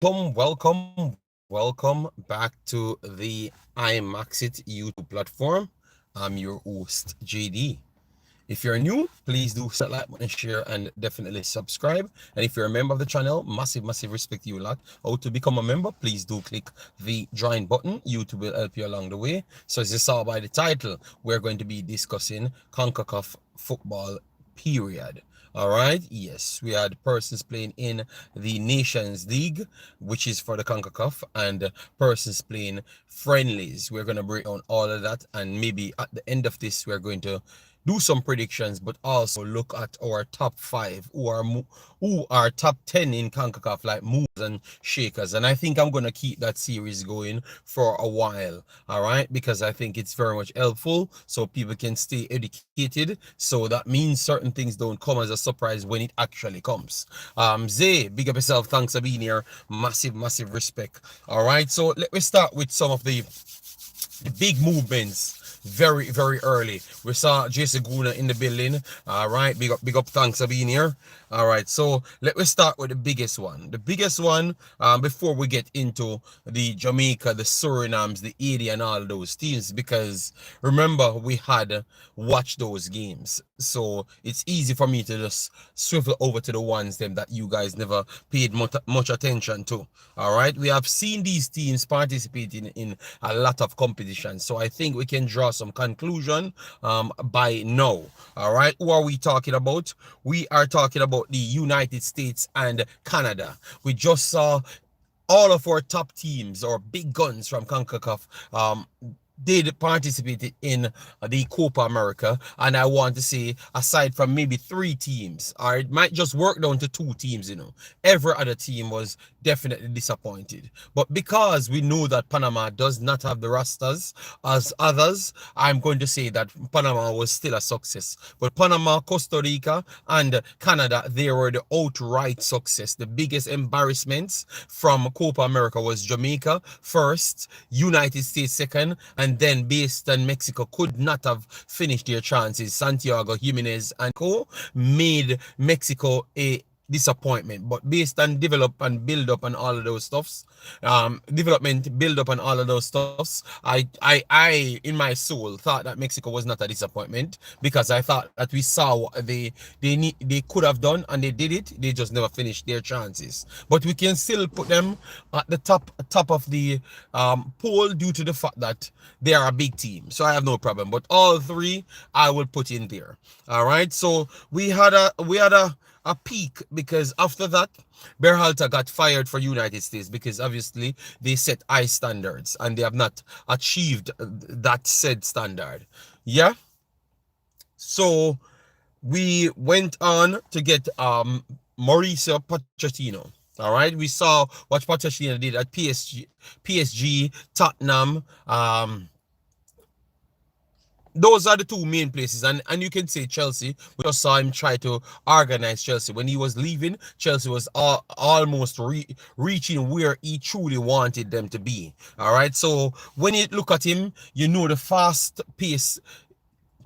Welcome back to the Imaxit YouTube platform. I'm your host, JD. If you're new, please do set like button, share, and definitely subscribe. And if you're a member of the channel, massive respect to you a lot. How to become a member, please do click the join button. YouTube will help you along the way. So as you saw by the title, we're going to be discussing Concacaf football period. All right, yes, we had persons playing in the Nations League, which is for the CONCACAF, and persons playing friendlies. We're going to break down all of that, and maybe at the end of this, we're going to do some predictions, but also look at our top 5 who are top 10 in CONCACAF, like moves and shakers. And I think I'm going to keep that series going for a while, all right, because I think it's very much helpful so people can stay educated. So that means certain things don't come as a surprise when it actually comes. Zay, big up yourself. Thanks for being here. Massive respect. All right, so let me start with some of the big movements very early. We saw Jason Guna in the building. All right, big up, thanks for being here. All right, so let me start with the biggest one. The biggest one, before we get into the Jamaica, the Surinams, the Haiti, and all those teams, because remember we had watched those games, so it's easy for me to just swivel over to the ones them that you guys never paid much attention to. All right, we have seen these teams participating in a lot of competitions, so I think we can draw some conclusion by now. All right, who are we talking about? We are talking about the United States and Canada. We just saw all of our top teams or big guns from CONCACAF did participate in the Copa America, and I want to say, aside from maybe 3 teams, or it might just work down to 2 teams, every other team was definitely disappointed. But because we know that Panama does not have the rosters as others, I'm going to say that Panama was still a success. But Panama, Costa Rica, and Canada, they were the outright success. The biggest embarrassments from Copa America was Jamaica first, United States second, and then based on Mexico could not have finished their chances. Santiago, Jimenez, and Co made Mexico a disappointment. But based on develop and build up and all of those stuffs, development, build up and all of those stuffs, I in my soul thought that Mexico was not a disappointment, because I thought that we saw what they could have done, and they did it. They just never finished their chances. But we can still put them at the top of the poll due to the fact that they are a big team. So I have no problem. But all 3 I will put in there. All right. So we had a peak, because after that, Berhalter got fired for United States, because obviously they set high standards and they have not achieved that said standard. Yeah. So we went on to get Mauricio Pochettino. All right, we saw what Pochettino did at PSG, Tottenham. Those are the 2 main places, and you can say Chelsea. We just saw him try to organize Chelsea. When he was leaving, Chelsea was almost reaching where he truly wanted them to be. All right, so when you look at him, you know the fast pace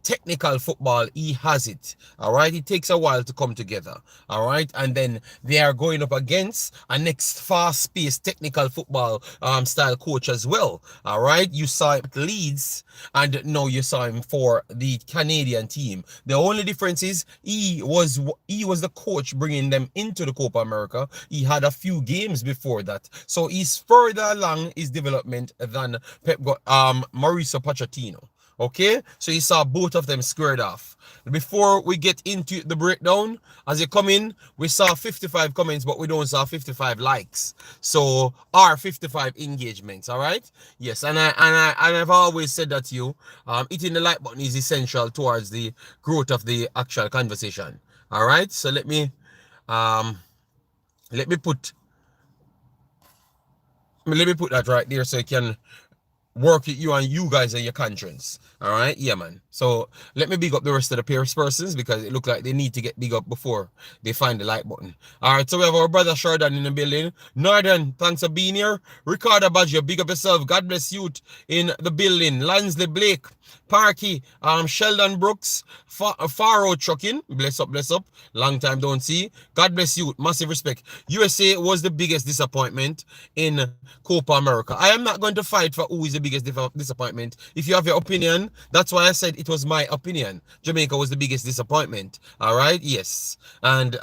technical football, he has it. All right, it takes a while to come together. All right, and then they are going up against a next fast-paced technical football style coach as well. All right, you saw him at Leeds, and now you saw him for the Canadian team. The only difference is he was the coach bringing them into the Copa America. He had a few games before that, so he's further along his development than Mauricio Pochettino. Okay, so you saw both of them squared off. Before we get into the breakdown, as you come in, we saw 55 comments, but we don't saw 55 likes. So, our 55 engagements, all right? Yes, and I've always said that to you, hitting the like button is essential towards the growth of the actual conversation. All right, so let me put that right there so you can work with you and you guys and your conscience. All right, yeah, man. So let me big up the rest of the persons, because it looks like they need to get big up before they find the like button. All right, so we have our brother Sheridan in the building. Northern, thanks for being here. Ricardo Baggio, big up yourself. God bless you in the building. Lansley Blake, Parky, Sheldon Brooks, Faro Trucking, bless up, long time don't see. God bless you, massive respect. USA was the biggest disappointment in Copa America. I am not going to fight for who is the biggest disappointment. If you have your opinion, that's why I said it was my opinion. Jamaica was the biggest disappointment. All right, yes, and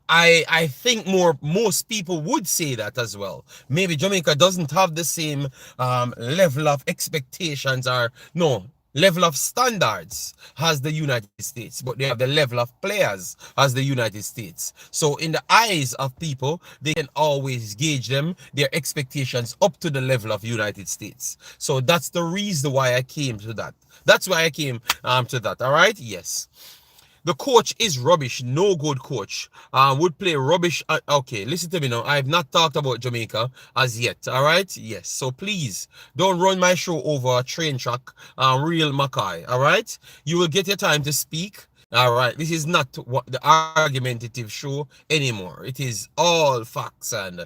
I think most people would say that as well. Maybe Jamaica doesn't have the same level of expectations or no level of standards as the United States, but they have the level of players as the United States. So in the eyes of people, they can always gauge their expectations up to the level of United States. So that's the reason why I came to that. That's why I came to that. All right. Yes. The coach is rubbish. No good coach. Would play rubbish. Okay, listen to me now. I have not talked about Jamaica as yet. All right? Yes. So please don't run my show over a train track. Real Mackay. All right? You will get your time to speak. All right. This is not what the argumentative show anymore. It is all facts and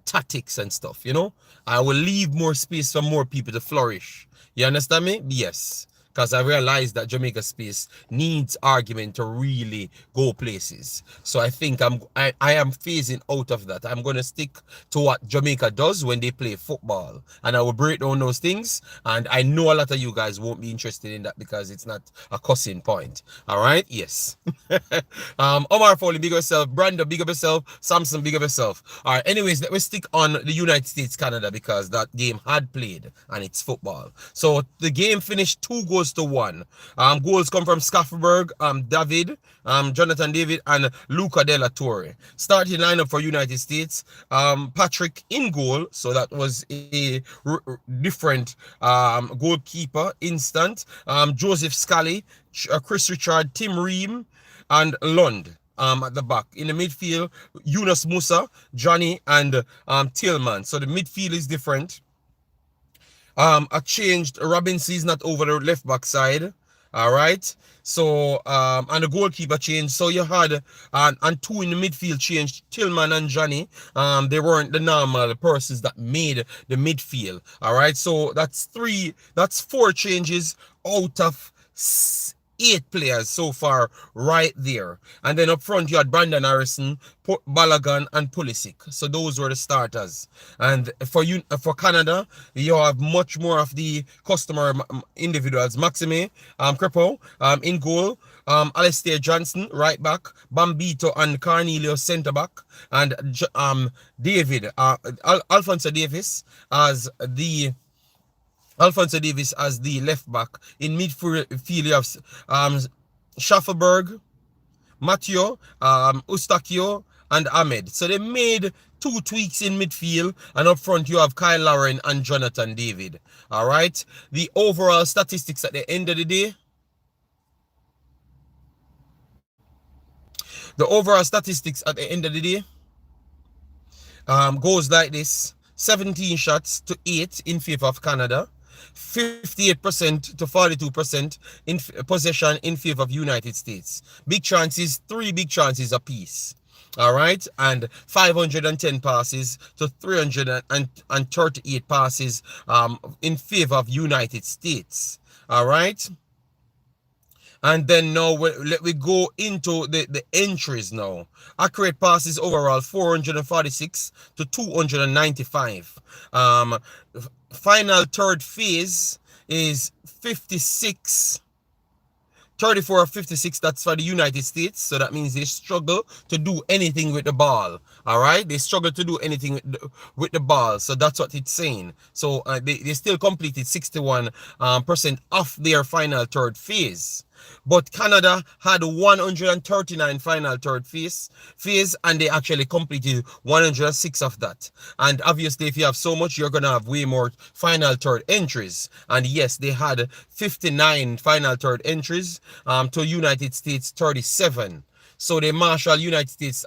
tactics and stuff. You know. I will leave more space for more people to flourish. You understand me? Yes, because I realize that Jamaica space needs argument to really go places. So I think I am phasing out of that. I'm going to stick to what Jamaica does when they play football, and I will break down those things. And I know a lot of you guys won't be interested in that because it's not a cussing point. All right? Yes. Omar Foley, big up yourself. Brando, big up yourself. Samson, big up yourself. All right. Anyways, let's stick on the United States, Canada, because that game had played and it's football. So the game finished 2-1. Goals come from Scafferberg, David, Jonathan David, and Luca De La Torre. Starting lineup for United States, Patrick in goal, so that was a different goalkeeper instant. Joseph Scally, Chris Richard, Tim Ream, and Lund. At the back. In the midfield, Yunus Musa, Johnny, and Tillman. So the midfield is different. I changed Robinson is not over the left back side. All right. So and the goalkeeper changed. So you had and two in the midfield changed, Tillman and Johnny. They weren't the normal persons that made the midfield. All right. So that's four changes out of 8 players so far right there. And then up front you had Brandon Harrison, Balogun, and Pulisic. So those were the starters. And for Canada, you have much more of the customer individuals. Maxime Crepeau in goal, Alistair Johnson right back, Bambito and Cornelius centre back, and David Alphonso Davis as the left back. In midfield, you have Schaffelberg, Matteo, Ustakio, and Ahmed. So they made 2 tweaks in midfield, and up front you have Kyle Lauren and Jonathan David. All right. The overall statistics at the end of the day. Goes like this: 17 shots to 8 in favor of Canada. 58% to 42% in possession in favor of United States. Big chances, 3 big chances apiece. All right, and 510 passes to 338 passes in favor of United States. All right. And then now let we go into the entries now. Accurate passes overall 446 to 295. Final third phase is 34 of 56. That's for the United States. So that means they struggle to do anything with the ball. All right, they struggle to do anything with the ball. So that's what it's saying. So they still completed 61% of their final third phase. But Canada had 139 final third phase, and they actually completed 106 of that. And obviously, if you have so much, you're going to have way more final third entries. And yes, they had 59 final third entries to United States 37. So they marshal United States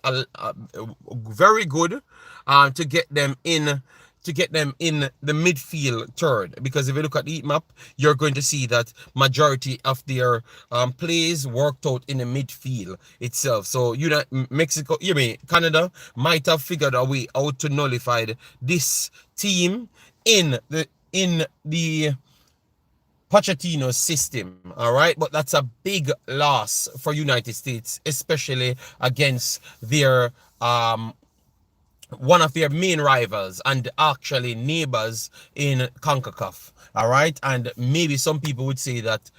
very good to get them in the midfield third, because if you look at the heat map, you're going to see that majority of their plays worked out in the midfield itself. So Canada might have figured a way out to nullify this team in the Pochettino's system, all right? But that's a big loss for United States, especially against their one of their main rivals and actually neighbors in CONCACAF, all right? And maybe some people would say that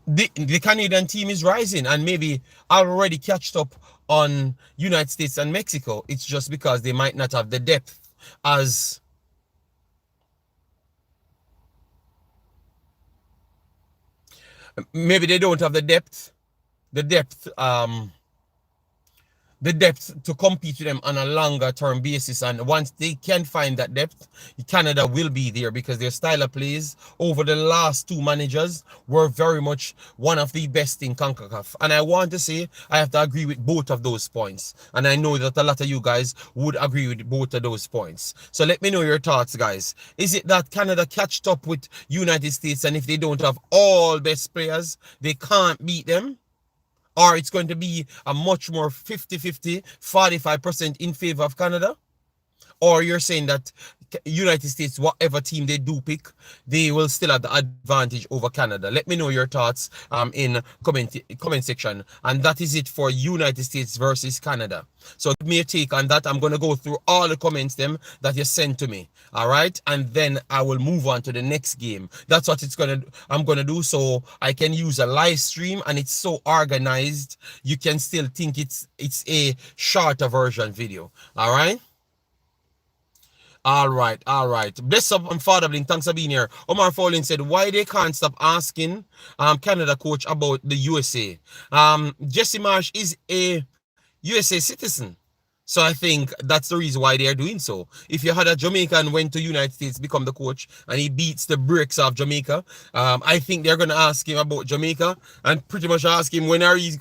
the Canadian team is rising and maybe already catched up on United States and Mexico. It's just because they might not have the depth as maybe they don't have the depth the depth to compete with them on a longer term basis. And once they can find that depth, Canada will be there because their style of plays over the last two managers were very much one of the best in CONCACAF. And I want to say I have to agree with both of those points. And I know that a lot of you guys would agree with both of those points. So let me know your thoughts, guys. Is it that Canada catched up with United States and if they don't have all best players, they can't beat them? Or it's going to be a much more 50-50, 45% in favor of Canada? Or you're saying that United States, whatever team they do pick, they will still have the advantage over Canada? Let me know your thoughts in comment section. And that is it for United States versus Canada. So give me a take on that. I'm going to go through all the comments them that you sent to me. All right. And then I will move on to the next game. That's what I'm going to do. So I can use a live stream and it's so organized. You can still think it's a shorter version video. All right. All right. Bless up and Father Blink. Thanks for being here. Omar Fowling said, why they can't stop asking Canada coach about the USA? Jesse Marsh is a USA citizen. So I think that's the reason why they are doing so. If you had a Jamaican went to United States, become the coach, and he beats the bricks of Jamaica, I think they're gonna ask him about Jamaica and pretty much ask him when is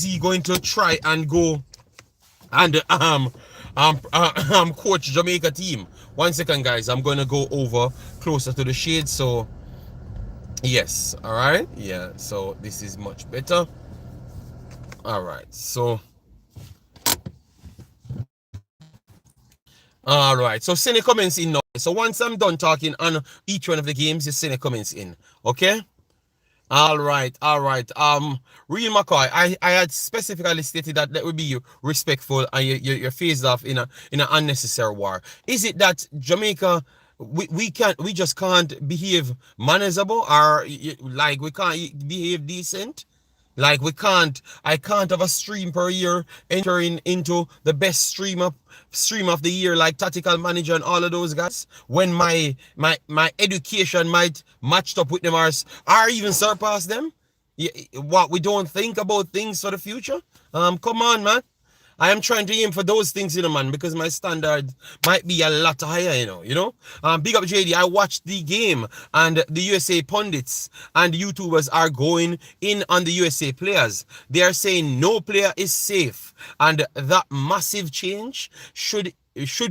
he going to try and go and coach Jamaica team. 1 second, guys. I'm gonna go over closer to the shade. So yes, all right, yeah. So this is much better. All right, so all right. So send the comments in now. So once I'm done talking on each one of the games, you send the comments in. Okay. All right. Real McCoy, I had specifically stated that would be respectful and you're phased off in an unnecessary war. Is it that Jamaica we just can't behave manageable or like we can't behave decent? Like I can't have a stream per year entering into the best stream of the year, like tactical manager and all of those guys. When my education might matched up with them or even surpass them. What, we don't think about things for the future? Come on, man. I am trying to aim for those things, man, because my standard might be a lot higher, Big up JD, I watched the game and the USA pundits and YouTubers are going in on the USA players. They are saying no player is safe and that massive change should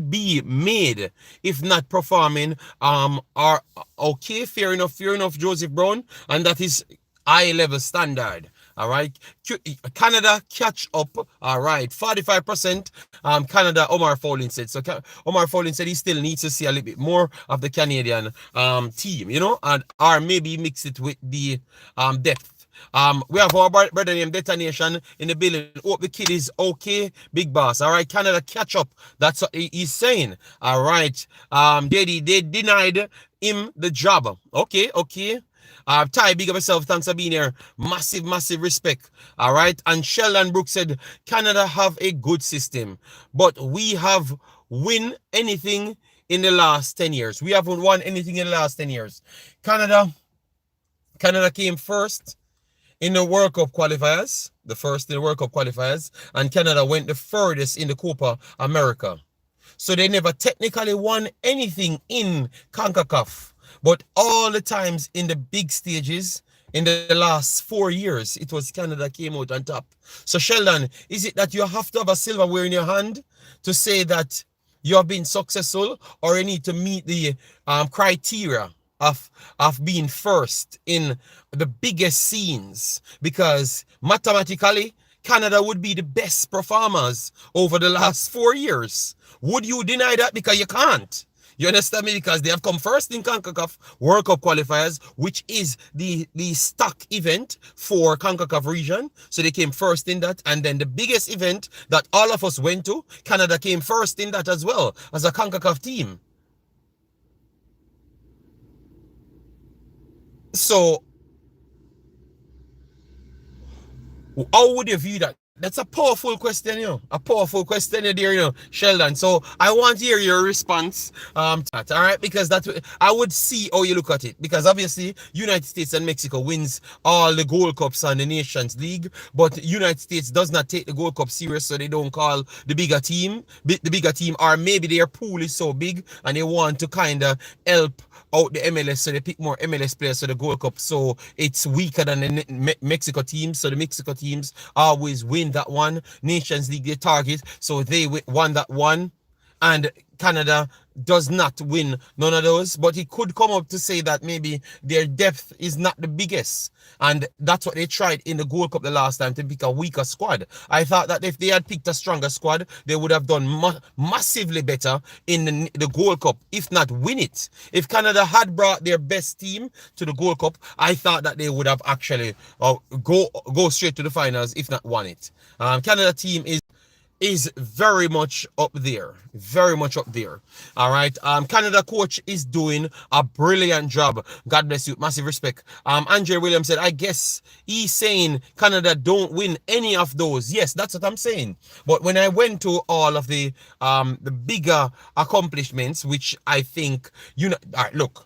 be made if not performing are okay. Fair enough, Joseph Brown, and that is high level standard. All right, Canada catch up. All right, 45%. Canada. Omar Fowling said. So Omar Fowling said he still needs to see a little bit more of the Canadian team, and or maybe mix it with the depth. We have our brother named Detonation in the building. Hope the kid is okay, big boss. All right, Canada catch up. That's what he's saying. All right, they denied him the job. Okay. Ty, big up yourself. Thanks for being here. Massive respect. All right. And Sheldon Brooks said, Canada have a good system, but we have win anything in the last 10 years. We haven't won anything in the last 10 years. Canada came first in the World Cup qualifiers, and Canada went the furthest in the Copa America. So they never technically won anything in CONCACAF. But all the times in the big stages, in the last 4 years, it was Canada came out on top. So Sheldon, is it that you have to have a silverware in your hand to say that you have been successful, or you need to meet the criteria of being first in the biggest scenes? Because mathematically, Canada would be the best performers over the last 4 years. Would you deny that? Because you can't. You understand me? Because they have come first in Concacaf World Cup qualifiers, which is the stock event for Concacaf region. So they came first in that. And then the biggest event that all of us went to, Canada came first in that as well as a Concacaf team. So how would you view that? That's a powerful question, A powerful question there, Sheldon. So I want to hear your response to that, all right? Because that I would see how you look at it. Because obviously, United States and Mexico wins all the Gold Cups and the Nations League, but United States does not take the Gold Cup serious, so they don't call the bigger team, or maybe their pool is so big and they want to kind of help out the MLS, so they pick more MLS players for the Gold Cup, so it's weaker than the Mexico teams. So the Mexico teams always win that one. Nations League they target, so they won that one, and Canada does not win none of those. But he could come up to say that maybe their depth is not the biggest, and that's what they tried in the Gold Cup the last time, to pick a weaker squad. I thought that if they had picked a stronger squad, they would have done massively better in the Gold Cup, if not win it. If Canada had brought their best team to the Gold Cup, I thought that they would have actually go straight to the finals, if not won it. Canada team is very much up there. Very much up there. All right. Canada coach is doing a brilliant job. God bless you. Massive respect. Andre Williams said, I guess he's saying Canada don't win any of those. Yes, that's what I'm saying. But when I went to all of the bigger accomplishments, which I think, all right, look.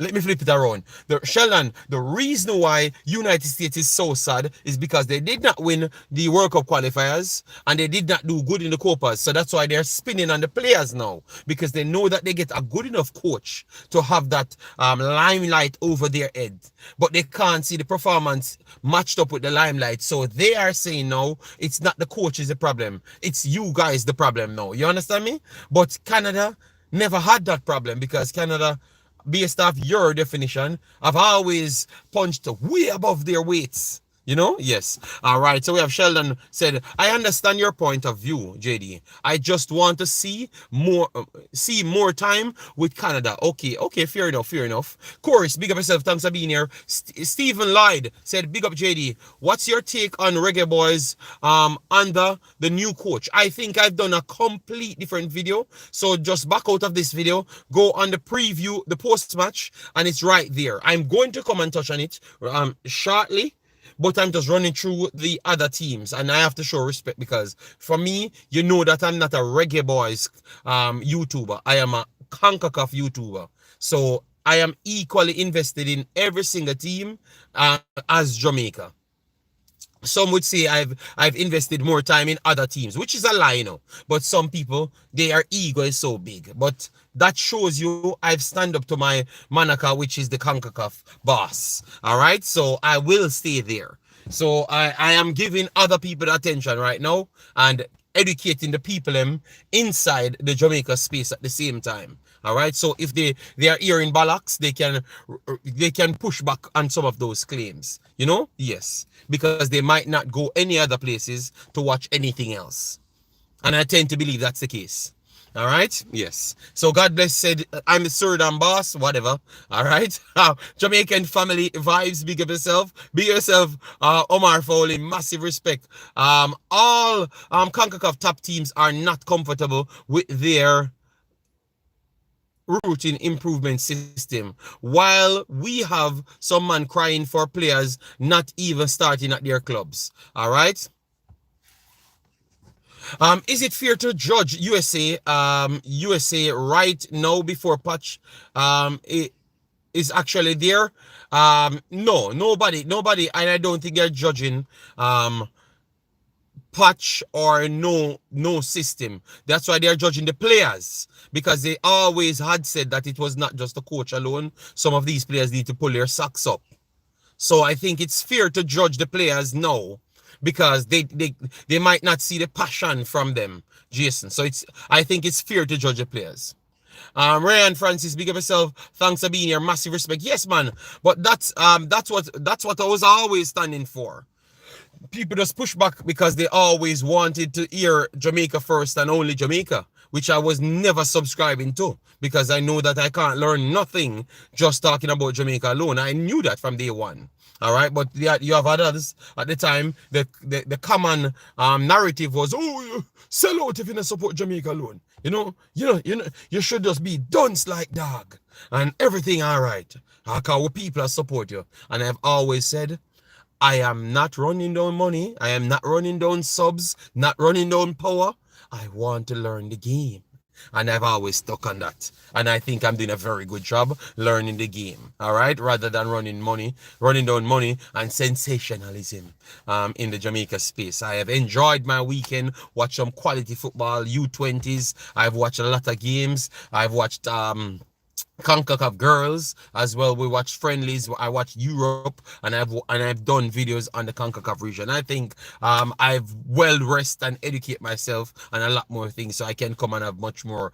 Let me flip it around. Sheldon, the reason why United States is so sad is because they did not win the World Cup qualifiers and they did not do good in the Copas. So that's why they're spinning on the players now, because they know that they get a good enough coach to have that limelight over their head. But they can't see the performance matched up with the limelight. So they are saying now, it's not the coach is the problem. It's you guys the problem now. You understand me? But Canada never had that problem, because Canada, based off your definition, have always punched way above their weights. Yes. All right. So we have Sheldon said, I understand your point of view, JD. I just want to see more time with Canada. Okay. Fair enough. Chorus, big up yourself. Thanks for being here. Stephen Lloyd said, big up JD. What's your take on Reggae Boyz under the new coach? I think I've done a complete different video. So just back out of this video, go on the preview, the post match, and it's right there. I'm going to come and touch on it shortly. But I'm just running through the other teams, and I have to show respect, because for me, you know that I'm not a Reggae Boyz YouTuber. I am a Concacaf YouTuber. So I am equally invested in every single team as Jamaica. Some would say I've invested more time in other teams, which is a lie, But some people, their ego is so big. But that shows you I've stand up to my Manaka, which is the Concacaf boss. All right, so I will stay there. So I am giving other people attention right now and educating the people inside the Jamaica space at the same time. All right, so if they are hearing Ballocks, they can push back on some of those claims. Yes, because they might not go any other places to watch anything else, and I tend to believe that's the case. All right, yes. So God bless said, I'm the Suriname boss, whatever. All right, Jamaican family vibes. Big up yourself. Omar Foley, massive respect. All Concacaf top teams are not comfortable with their routine improvement system, while we have some man crying for players not even starting at their clubs. All right. Is it fair to judge USA right now before patch is actually there? No, nobody, and I don't think they're judging patch or no system. That's why they're judging the players, because they always had said that it was not just the coach alone. Some of these players need to pull their socks up. So I think it's fair to judge the players now, because they might not see the passion from them, Jason. So I think it's fair to judge the players. Ryan Francis, big up yourself. Thanks for being here. Massive respect. Yes, man. But that's what I was always standing for. people just push back because they always wanted to hear Jamaica first and only Jamaica, which I was never subscribing to because I know that I can't learn nothing just talking about Jamaica alone. I knew that from day one. All right, but you have others at the time. The common narrative was, oh, you sell out if you don't support Jamaica alone. You should just be dunce like dog and everything all right. Because people support you, and I've always said, I am not running down money. I am not running down subs, not running down power. I want to learn the game. And I've always stuck on that. And I think I'm doing a very good job learning the game. All right. Rather than running down money and sensationalism in the Jamaica space. I have enjoyed my weekend, watched some quality football, U20s. I've watched a lot of games. I've watched Concacaf Girlz as well. We watch friendlies. I watch Europe, and I've done videos on the Concacaf region. I think I've well rest and educate myself and a lot more things, so I can come and have much more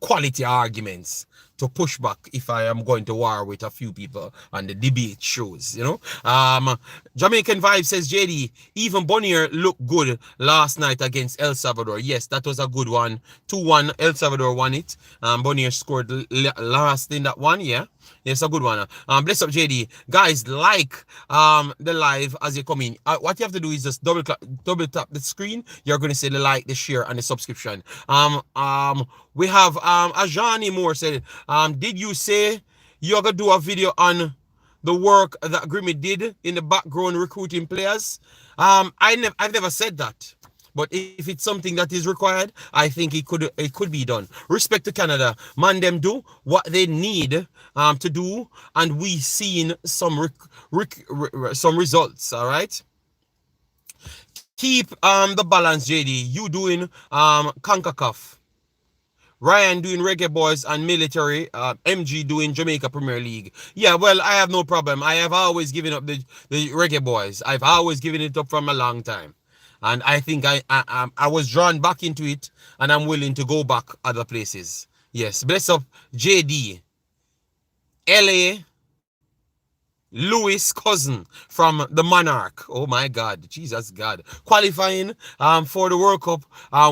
quality arguments to push back if I am going to war with a few people on the debate shows, Jamaican Vibe says, JD, even Bonnier looked good last night against El Salvador. Yes, that was a good one. 2-1, El Salvador won it. Bonnier scored last in that one, yeah. Yes, a good one. Bless up, JD. Guys, like the live as you come in. What you have to do is just double tap the screen. You're going to say the like, the share, and the subscription. We have Ajani Moore said, did you say you're going to do a video on the work that Grimmy did in the background recruiting players? I've never said that. But if it's something that is required, I think it could be done. Respect to Canada. Man, them do what they need to do, and we seen some some results. All right. Keep the balance, JD. You doing Concacaf. Ryan doing Reggae Boyz and Military, MG doing Jamaica Premier League. Yeah, well, I have no problem. I have always given up the Reggae Boyz. I've always given it up from a long time. And I think I was drawn back into it, and I'm willing to go back other places. Yes, bless up JD, LA, Louis Cousin from the Monarch. Oh my God, Jesus God. Qualifying for the World Cup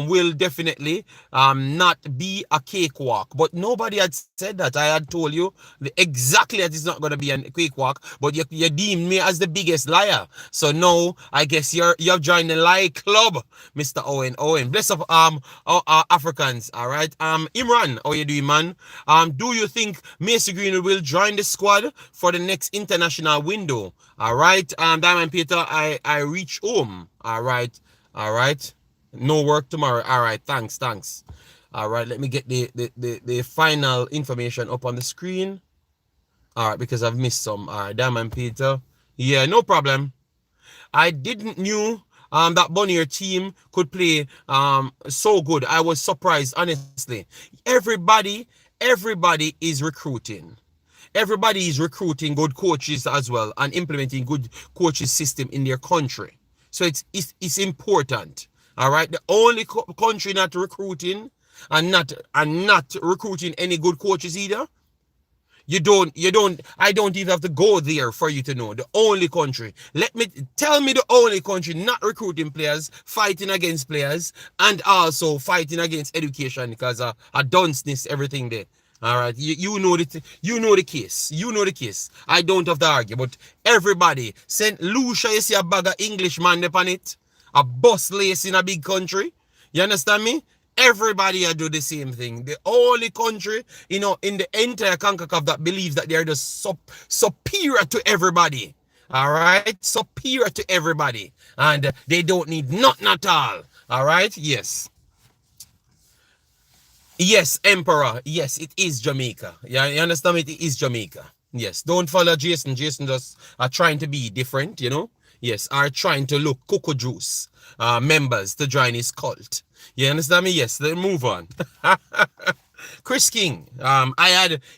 will definitely not be a cakewalk. But nobody had said that. I had told you exactly that it's not going to be a cakewalk. But you deemed me as the biggest liar. So now I guess you've joined the lie club, Mr. Owen. Bless up Africans. All right. Imran, how you doing, man? Do you think Macy Greenwood will join the squad for the next international window? All right. Diamond Peter, I reach home. All right. No work tomorrow. All right. Thanks. All right. Let me get the final information up on the screen. All right, because I've missed some. All right, Diamond Peter. Yeah, no problem. I didn't knew that Bonnier team could play so good. I was surprised, honestly. Everybody is recruiting. Everybody is recruiting good coaches as well and implementing good coaches system in their country. So it's important. All right. The only country not recruiting and not recruiting any good coaches either. I don't even have to go there for you to know. The only country. Tell me the only country not recruiting players, fighting against players, and also fighting against education because a dunceness, everything there. All right, you know the case. You know the case. I don't have to argue, but everybody, St. Lucia, you see a bag of Englishman upon it, a bus lace in a big country. You understand me? Everybody do the same thing. The only country, in the entire CONCACAF that believes that they're just superior to everybody. All right, superior to everybody, and they don't need nothing at all. All right, yes. Yes, Emperor. Yes, it is Jamaica. Yeah, you understand me? It is Jamaica. Yes, don't follow Jason. Jason just are trying to be different, Yes, are trying to look Cocoa Juice members to join his cult. You understand me? Yes, let's move on. Chris King,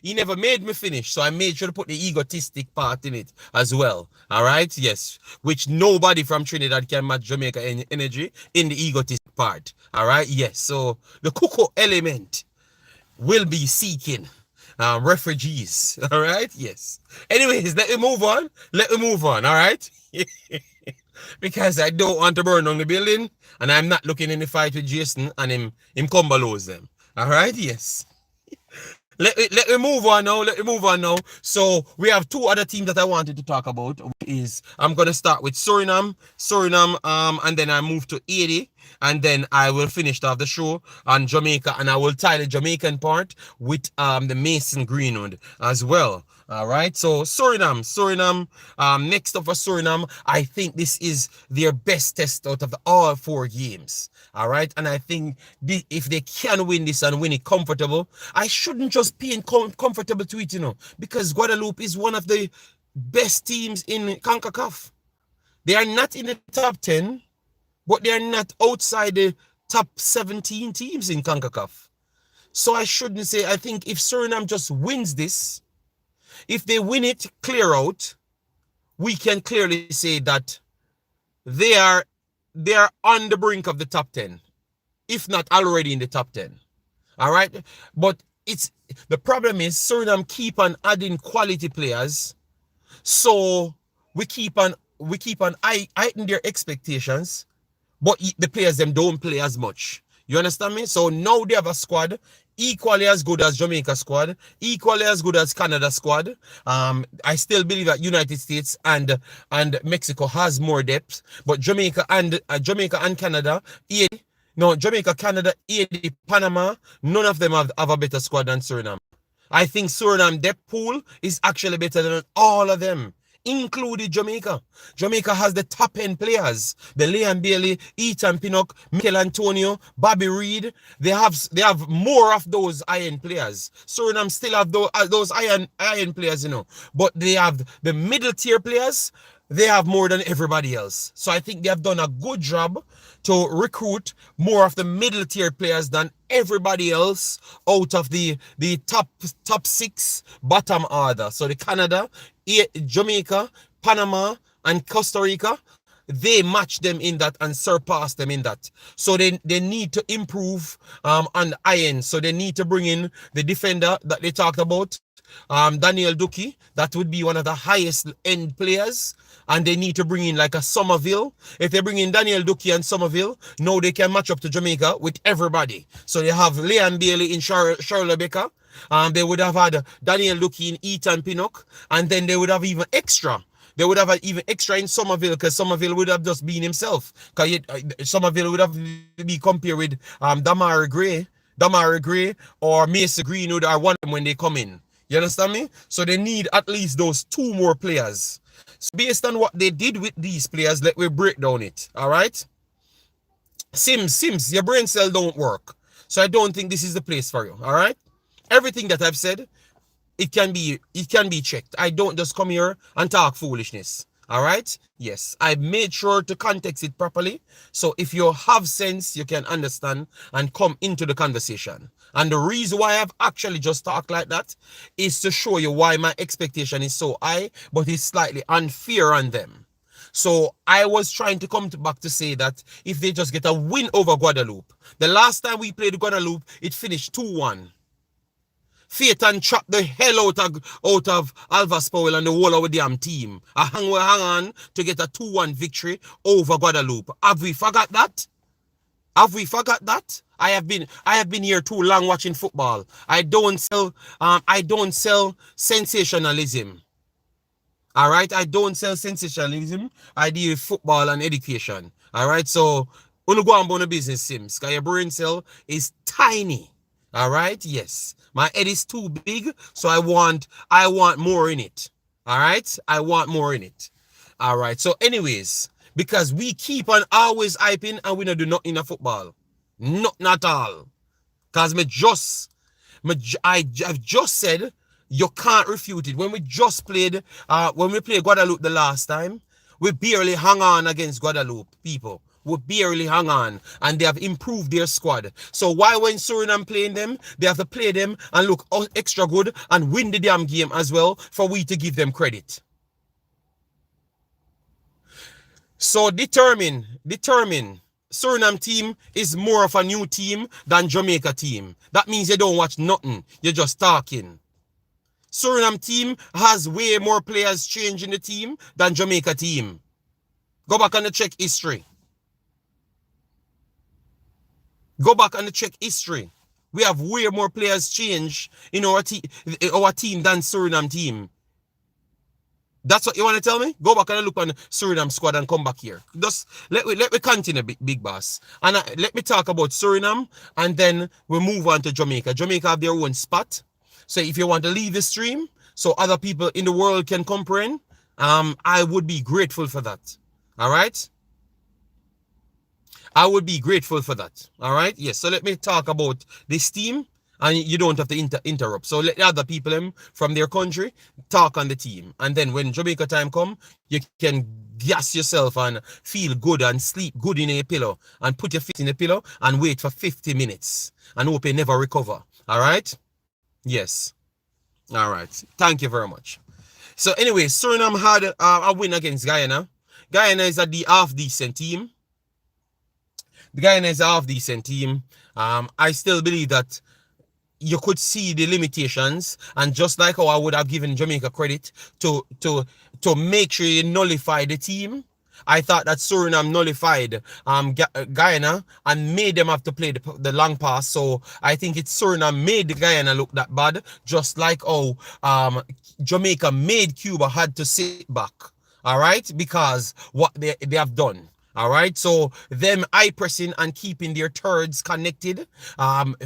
he never made me finish, so I made sure to put the egotistic part in it as well. All right, yes, which nobody from Trinidad can match Jamaica energy in the egotistic part. All right, yes, so the cocoa element will be seeking refugees. All right, yes. Anyways, let me move on. All right. because I don't want to burn down the building, and I'm not looking in the fight with Jason and him combos them. All right, yes. Let me move on now. Let me move on now. So we have two other teams that I wanted to talk about. Is I'm gonna start with Suriname, and then I move to Haiti, and then I will finish off the show on Jamaica, and I will tie the Jamaican part with the Mason Greenwood as well. All right, so Suriname. Next up for Suriname, I think this is their best test out of all four games. All right, and I think if they can win this and win it comfortable, I shouldn't just be comfortable to it, because Guadeloupe is one of the best teams in Concacaf. They are not in the top 10, but they are not outside the top 17 teams in Concacaf. So I shouldn't say, I think if Suriname just wins this, if they win it clear out, we can clearly say that they are on the brink of the top 10, if not already in the top 10. All right, but the problem is Suriname keep on adding quality players, so we keep on heightening their expectations, but the players them don't play as much. You understand me? So now they have a squad equally as good as Jamaica squad, equally as good as Canada squad. I still believe that United States and Mexico has more depth, but Jamaica and Canada, Jamaica, Canada, Haiti, Panama, none of them have a better squad than Suriname. I think Suriname depth pool is actually better than all of them, including Jamaica. Jamaica has the top end players: the Leon Bailey, Ethan Pinnock, Michael Antonio, Bobby Reed. They have more of those iron players. Suriname still have those iron players, but they have the middle tier players. They have more than everybody else. So I think they have done a good job to recruit more of the middle tier players than everybody else out of the top six bottom order. So the Canada, Jamaica, Panama, and Costa Rica, they match them in that and surpass them in that. So they need to improve on the iron. So they need to bring in the defender that they talked about, Daniel Duki. That would be one of the highest end players. And they need to bring in like a Somerville. If they bring in Daniel Duki and Somerville, now they can match up to Jamaica with everybody. So they have Leon Bailey in Charlotte Becker. They would have had Daniel Duki in Ethan Pinnock. And then they would have even extra. They would have even extra in Somerville, because Somerville would have just been himself. Because Somerville would have to be compared with Damari Gray or Mason Greenwood, or one of them when they come in. You understand me? So they need at least those two more players. So based on what they did with these players, let me break down it. All right? Sims, your brain cell don't work. So I don't think this is the place for you. All right? Everything that I've said, it can be checked. I don't just come here and talk foolishness. All right? Yes, I made sure to context it properly. So if you have sense, you can understand and come into the conversation. And the reason why I've actually just talked like that is to show you why my expectation is so high, but it's slightly unfair on them. So I was trying to come back to say that if they just get a win over Guadeloupe, the last time we played Guadeloupe, it finished 2-1. Phaeton chopped the hell out of Alvas Powell and the whole of the damn team. I hang on to get a 2-1 victory over Guadeloupe. Have we forgot that? Have we forgot that? I have been here too long watching football. I don't sell sensationalism. All right, I don't sell sensationalism. I deal with football and education. All right, so you go on business, Sims, because your brain cell is tiny. All right, yes, my head is too big, so I want more in it. All right, I want more in it. All right, so anyways, because we keep on always hyping and we don't do nothing in football, nothing at all. Because I've just said you can't refute it. When we played Guadeloupe the last time, we barely hung on against Guadeloupe people. We barely hung on, and they have improved their squad. So why when Suriname playing them, they have to play them and look extra good and win the damn game as well for we to give them credit. So determine. Suriname team is more of a new team than Jamaica team. That means you don't watch nothing. You're just talking. Suriname team has way more players changing the team than Jamaica team. Go back and check history. Go back and check history. We have way more players change in our team than Suriname team. That's what you want to tell me? Go back and look on Suriname squad and come back here. Just let me continue, big boss. And let me talk about Suriname, and then we move on to Jamaica. Jamaica have their own spot. So if you want to leave the stream so other people in the world can comprehend, I would be grateful for that. All right? I would be grateful for that. All right? Yes. So let me talk about this team, and you don't have to interrupt. So let the other people from their country talk on the team. And then when Jamaica time come, you can gas yourself and feel good and sleep good in a pillow and put your feet in the pillow and wait for 50 minutes and hope you never recover. All right? Yes. All right. Thank you very much. So anyway, Suriname had a win against Guyana. Guyana is a half-decent team. Guyana is a half-decent team. I still believe that you could see the limitations, and just like how I would have given Jamaica credit to make sure you nullify the team, I thought that Suriname nullified Guyana and made them have to play the long pass. So I think it's Suriname made Guyana look that bad, just like how Jamaica made Cuba had to sit back. All right, because what they have done. All right, so them eye pressing and keeping their thirds connected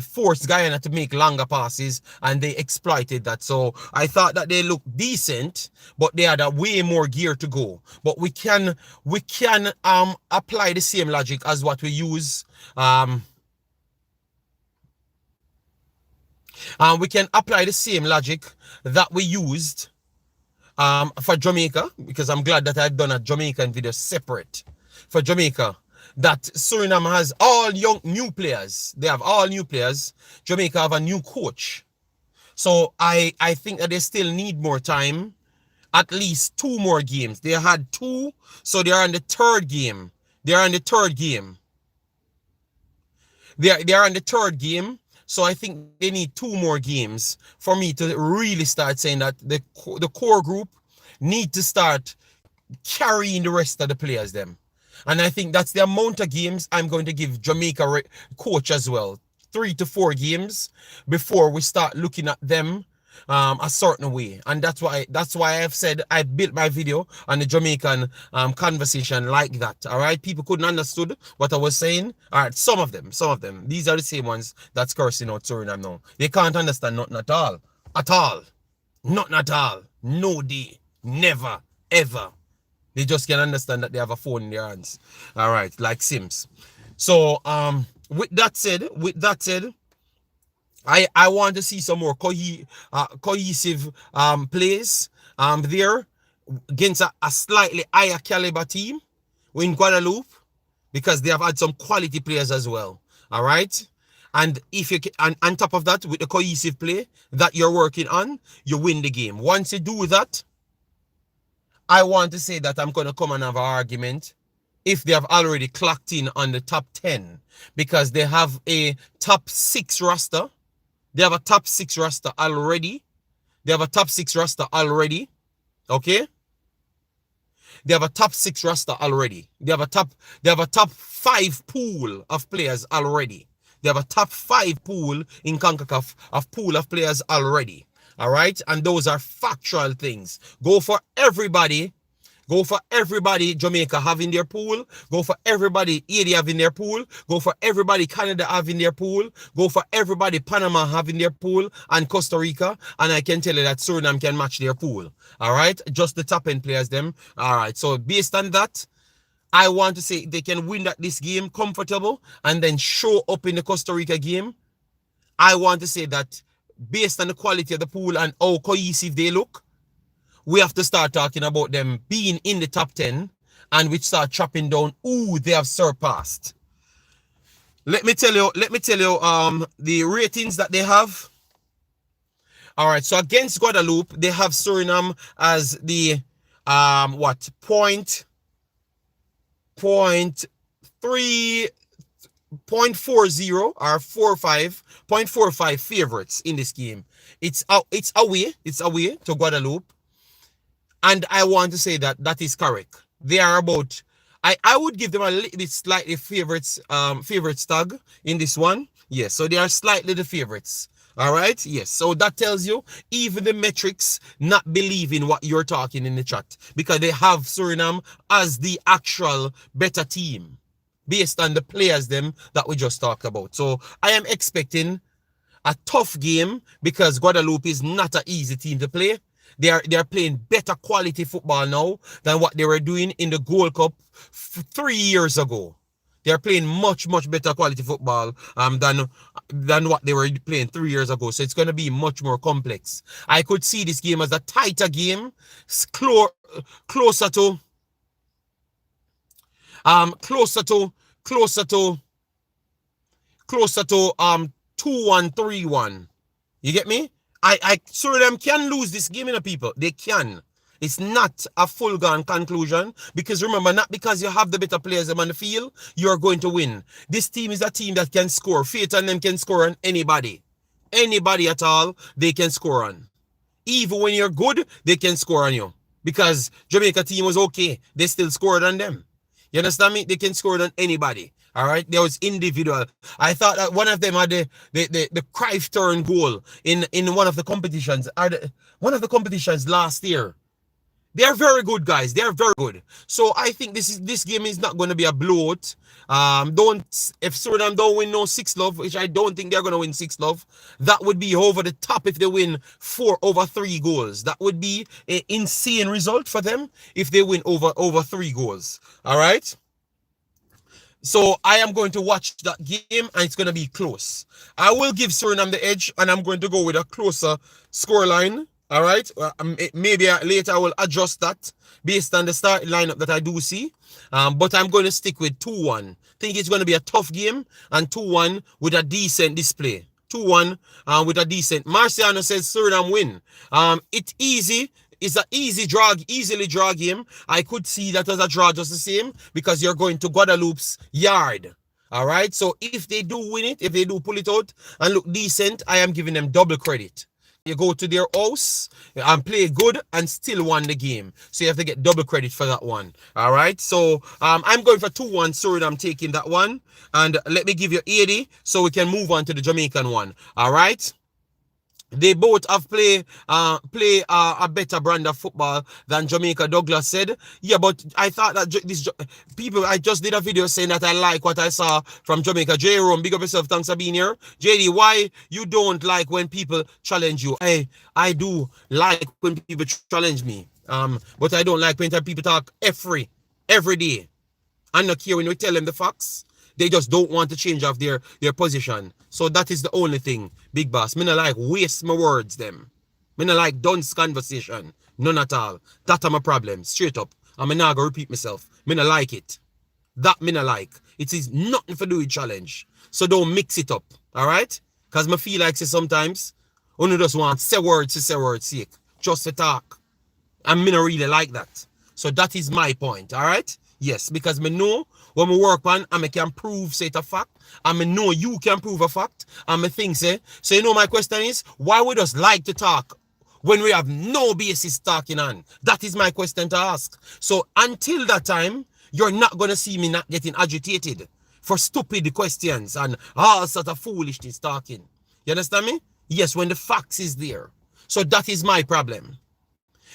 forced Guyana to make longer passes, and they exploited that. So I thought that they looked decent, but they had a way more gear to go. But we can apply the same logic as what we use. We can apply the same logic that we used for Jamaica, because I'm glad that I've done a Jamaican video separate. For Jamaica, that Suriname has all new players. They have all new players. Jamaica have a new coach. So I think that they still need more time. At least 2 more games. They had 2, so they are on the 3rd game. They are on the 3rd game. They are on the 3rd game. So I think they need 2 more games for me to really start saying that the core group need to start carrying the rest of the players them. And I think that's the amount of games I'm going to give Jamaica coach as well. 3 to 4 games before we start looking at them a certain way. And that's why I've said I built my video on the Jamaican conversation like that. All right, people couldn't understood what I was saying. All right, some of them. These are the same ones that's cursing out Suriname now. They can't understand nothing at all. Nothing at all. No day. Never. Ever. They just can understand that they have a phone in their hands. All right, like Sims. So with that said, I want to see some more cohesive plays there against a slightly higher caliber team in Guadeloupe, because they have had some quality players as well. All right. And if you and on top of that, with the cohesive play that you're working on, you win the game. Once you do that, I want to say that I'm going to come and have an argument if they have already clocked in on the top 10, because they have a top 6 roster. They have a top 6 roster already. Okay? They have a top 6 roster already. They have a top 5 pool of players already. They have a top 5 pool in Concacaf of pool of players already. All right, and those are factual things. Go for everybody Jamaica having their pool. Go for everybody Haiti having their pool. Go for everybody Canada having their pool. Go for everybody Panama having their pool, and Costa Rica. And I can tell you that Suriname can match their pool. All right, just the top end players them. All right, so based on that, I want to say they can win this game comfortable and then show up in the Costa Rica game. I want to say that based on the quality of the pool and how cohesive they look, we have to start talking about them being in the top 10, and we start chopping down who they have surpassed. Let me tell you the ratings that they have. All right, so against Guadeloupe, they have Suriname as the 0.40 or 0.45 favorites in this game. It's away to Guadeloupe, and I want to say that is correct. They are about I would give them a little bit slightly favorites tag in this one. Yes, so they are slightly the favorites. All right, yes. So that tells you even the metrics not believing what you're talking in the chat because they have Suriname as the actual better team based on the players them that we just talked about. So I am expecting a tough game because Guadeloupe is not an easy team to play. They are playing better quality football now than what they were doing in the Gold Cup 3 years ago. They are playing much better quality football than what they were playing 3 years ago. So it's going to be much more complex. I could see this game as a tighter game, closer to closer to 2-1, 3-1. You get me? Suriname can lose this game, people. They can. It's not a full-gone conclusion because remember, not because you have the better players on the field, you're going to win. This team is a team that can score. Faith and them can score on anybody. Anybody at all, they can score on. Even when you're good, they can score on you. Because Jamaica team was okay. They still scored on them. You understand me? They can score on anybody. All right, there was individual. I thought that one of them had the Cruyff turn goal in one of the competitions. One of the competitions last year. They are very good, guys. They are very good. So I think this game is not going to be a blowout. If Suriname don't win no 6-love, which I don't think they're going to win 6-love, that would be over the top if they win 4 over 3 goals. That would be an insane result for them if they win over 3 goals. All right. So I am going to watch that game and it's going to be close. I will give Suriname the edge and I'm going to go with a closer scoreline. All right. Maybe later I will adjust that based on the starting lineup that I do see. But I'm going to stick with 2-1. Think it's going to be a tough game and 2-1 with a decent display. 2-1 with a decent. Marciano says Suriname win. It's easy. It's an easily draw game. I could see that as a draw just the same because you're going to Guadeloupe's yard. All right. So if they do win it, if they do pull it out and look decent, I am giving them double credit. You go to their house and play good and still won the game. So you have to get double credit for that one. All right. So I'm going for 2-1 Suriname taking that one. And let me give you 80 so we can move on to the Jamaican one. All right. They both have play a better brand of football than Jamaica, Douglas said. Yeah, but I thought that I just did a video saying that I like what I saw from Jamaica. Jerome, big up yourself. Thanks for being here. JD, why you don't like when people challenge you? I do like when people challenge me. But I don't like when people talk every day. I'm not care when we tell them the facts. They just don't want to change off their position. So that is the only thing, big boss. Me not like waste my words them. Me not like dunce conversation. None at all. That's my problem. Straight up. I'm not going to repeat myself. Me not like it. That me not like. It is nothing for do with challenge. So don't mix it up. All right? Because me feel like sometimes only just want say words sake. Just to talk. And me not really like that. So that is my point. All right? Yes, because me know when we work on and me can prove say it a fact, and me know you can prove a fact, and me think say. So you know my question is, why we just like to talk when we have no basis talking on? That is my question to ask. So until that time, you're not going to see me not getting agitated for stupid questions and all sort of foolishness talking. You understand me? Yes, when the facts is there. So that is my problem.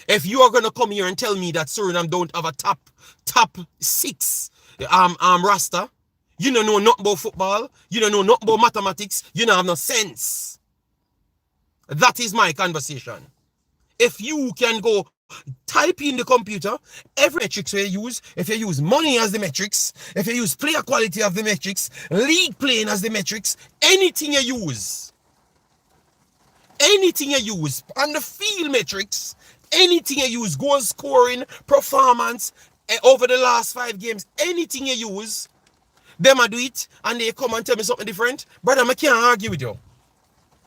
If you are going to come here and tell me that Suriname don't have a top 6 roster, you don't know nothing about football, you don't know nothing about mathematics, you don't have no sense. That is my conversation. If you can go type in the computer, every metrics you use, if you use money as the metrics, if you use player quality as the metrics, league playing as the metrics, anything you use, on the field metrics, anything you use, goal scoring, performance, over the last 5 games, anything you use, them I do it, and they come and tell me something different. Brother, I can't argue with you.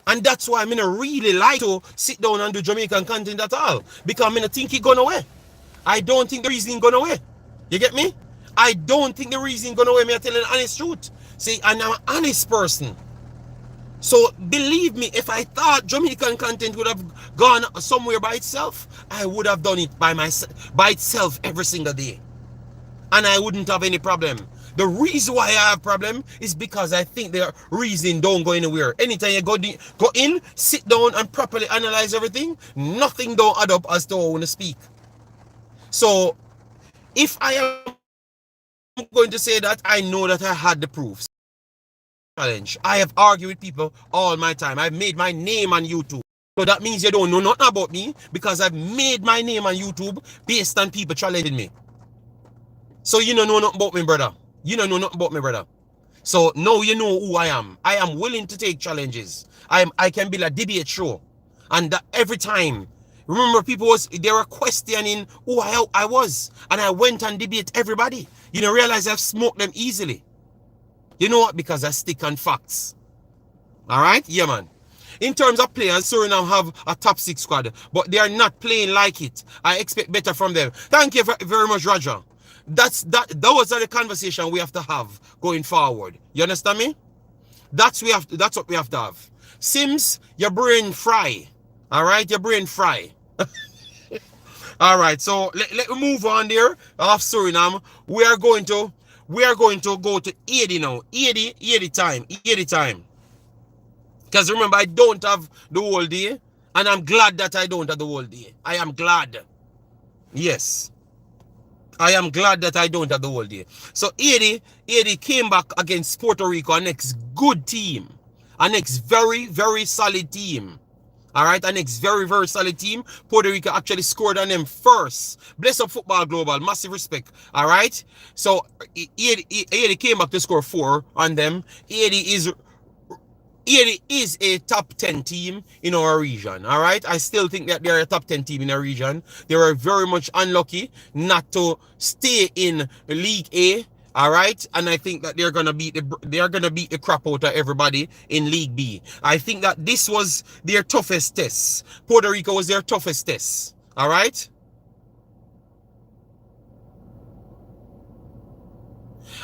And that's why I don't really like to sit down and do Jamaican content at all. Because I don't think it's gone away. I don't think the reason gone away. You get me? I don't think the reason gone away. Me tell you the honest truth. See, and I'm an honest person. So believe me, if I thought Jamaican content would have gone somewhere by itself, I would have done it by itself every single day. and I wouldn't have any problem. The reason why I have problem is because I think their reason don't go anywhere. Anytime you go in, sit down and properly analyze everything, nothing don't add up as to how I want to speak. So if I am going to say that, I know that I had the proofs. Challenge. I have argued with people all my time. I've made my name on YouTube. So that means you don't know nothing about me, because I've made my name on YouTube based on people challenging me. So you don't know nothing about me, brother. You don't know nothing about me, brother. So now you know who I am. I am willing to take challenges. I can build a debate show. And that every time, remember, they were questioning who I was. And I went and debate everybody. You know, realize I've smoked them easily. You know what? Because I stick on facts. All right? Yeah, man. In terms of players, Suriname have a top 6 squad, but they are not playing like it. I expect better from them. Thank you very much, Roger. Those are the conversation we have to have going forward. You understand me? That's what we have to have. Sims, your brain fry. All right, your brain fry. All right, so let me move on there. Off Suriname, we are going to go to Haiti now. Haiti time. Because remember, I don't have the whole day, and I'm glad that I don't have the whole day. I am glad. Yes. I am glad that I don't have the whole day. So Haiti came back against Puerto Rico, a next good team. A next very, very solid team. All right, a next very, very solid team. Puerto Rico actually scored on them first. Bless up Football Global. Massive respect. All right. So Haiti came back to score 4 on them. Haiti is a top 10 team in our region. All right, I still think that they're a top 10 team in our region. They were very much unlucky not to stay in League A. All right, and I think that they're gonna beat the crap out of everybody in League B. I think that this was their toughest test. Puerto Rico was their toughest test. All right.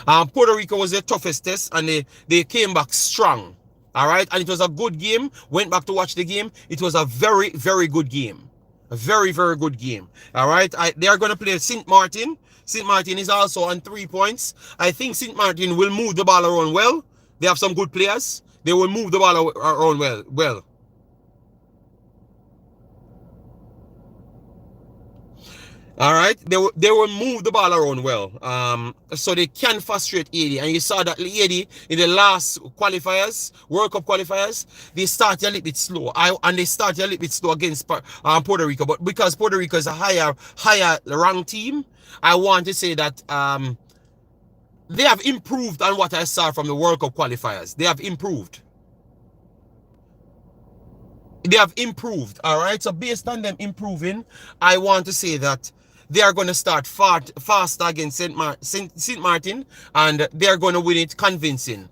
Puerto Rico was their toughest test, and they came back strong. All right, and it was a good game. Went back to watch the game. It was a very, very good game. A very, very good game. All right, they are going to play St. Martin. St. Martin is also on 3 points. I think St. Martin will move the ball around well. They have some good players. They will move the ball around well. All right, they will move the ball around well, so they can frustrate Haiti. And you saw that Haiti in the last qualifiers, World Cup qualifiers, they started a little bit slow. They started a little bit slow against Puerto Rico, but because Puerto Rico is a higher ranked team, I want to say that they have improved on what I saw from the World Cup qualifiers. They have improved. They have improved. All right, so based on them improving, I want to say that they are going to start faster against St. Martin, and they are going to win it convincing.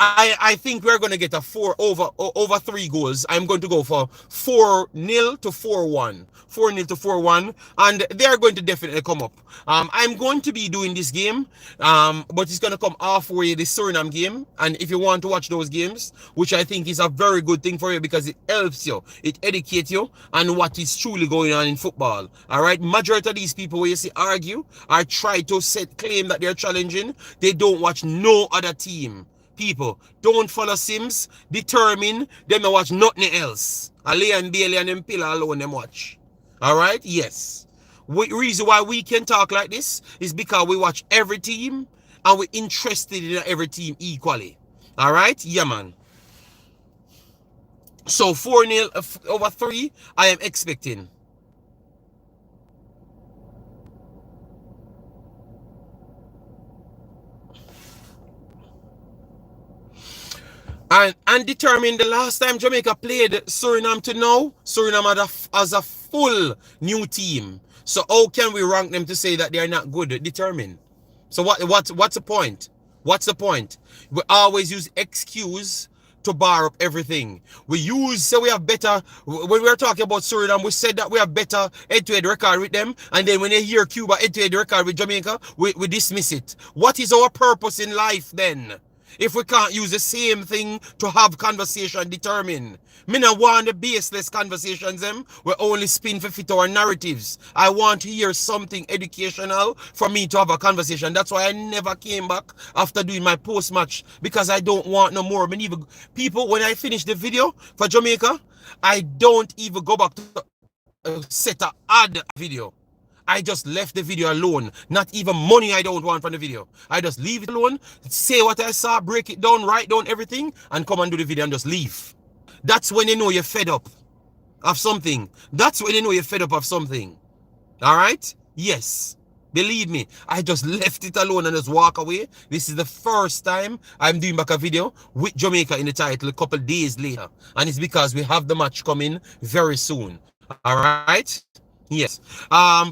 I think we're going to get a over 3 goals. I'm going to go for 4-0 to 4-1. 4-0 to 4-1, and they're going to definitely come up. I'm going to be doing this game, but it's going to come halfway the Suriname game. And if you want to watch those games, which I think is a very good thing for you, because it helps you, it educates you on what is truly going on in football. All right, majority of these people where you see argue or try to claim that they're challenging, they don't watch no other team. People, don't follow Sims. Determine them to watch nothing else. Ali and Bailey and them pillar alone them watch. Alright? Yes. Reason why we can talk like this is because we watch every team and we're interested in every team equally. Alright? Yeah, man. So 4-0 over 3, I am expecting. And determine the last time Jamaica played Suriname to now, Suriname as a full new team. So how can we rank them to say that they are not good? Determine. So what's the point? What's the point? We always use excuse to bar up everything. We have better, when we were talking about Suriname, we said that we have better head-to-head record with them, and then when they hear Cuba head-to-head record with Jamaica, we dismiss it. What is our purpose in life then? If we can't use the same thing to have conversation determine. Me not want the baseless conversations them. We only spin for fit our narratives. I want to hear something educational for me to have a conversation. That's why I never came back after doing my post-match. Because I don't want no more. People, when I finish the video for Jamaica, I don't even go back to set a ad video. I just left the video alone. Not even money I don't want from the video. I just leave it alone, say what I saw, break it down, write down everything, and come and do the video and just leave. That's when you know you're fed up of something. That's when you know you're fed up of something. Alright? Yes. Believe me, I just left it alone and just walk away. This is the first time I'm doing back a video with Jamaica in the title a couple days later. And it's because we have the match coming very soon. Alright? Yes.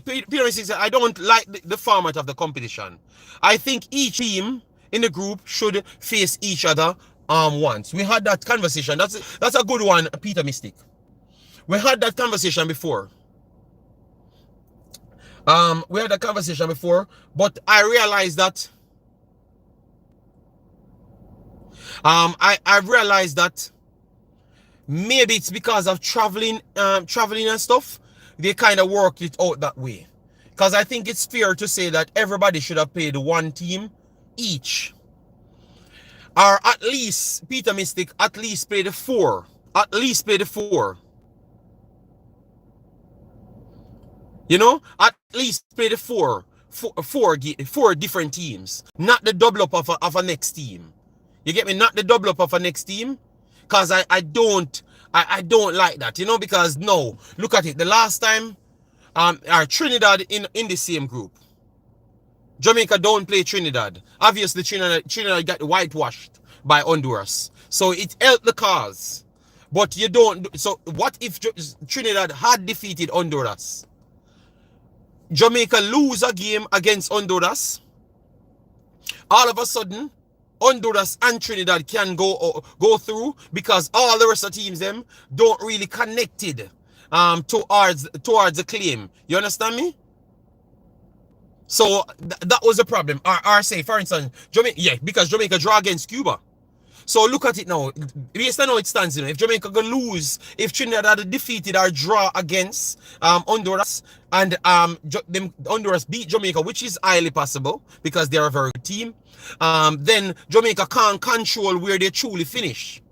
Peter says I don't like the format of the competition. I think each team in the group should face each other once. We had that conversation. That's a good one, Peter Mystic. We had that conversation before. We had a conversation before, but I realized that I realized that maybe it's because of traveling and stuff. They kind of worked it out that way. Because I think it's fair to say that everybody should have played one team each. Or at least, Peter Mystic, at least play the four. At least play the four. You know? At least play the four different teams. Not the double up of a next team. You get me? Not the double up of a next team. Because I don't like that, you know, because no, look at it. The last time, Trinidad in the same group. Jamaica don't play Trinidad. Obviously, Trinidad got whitewashed by Honduras. So it helped the cause. But you don't, so what if Trinidad had defeated Honduras? Jamaica lose a game against Honduras. All of a sudden, Honduras and Trinidad can go through because all the rest of the teams them don't really connected towards the claim. You understand me? So that was the problem. Or say, for instance, Jamaica, because Jamaica draw against Cuba. So look at it now. Based on how it stands, you know, if Jamaica go lose, if Trinidad had defeated or draw against Honduras, and Honduras beat Jamaica, which is highly possible because they are a very good team, then Jamaica can't control where they truly finish.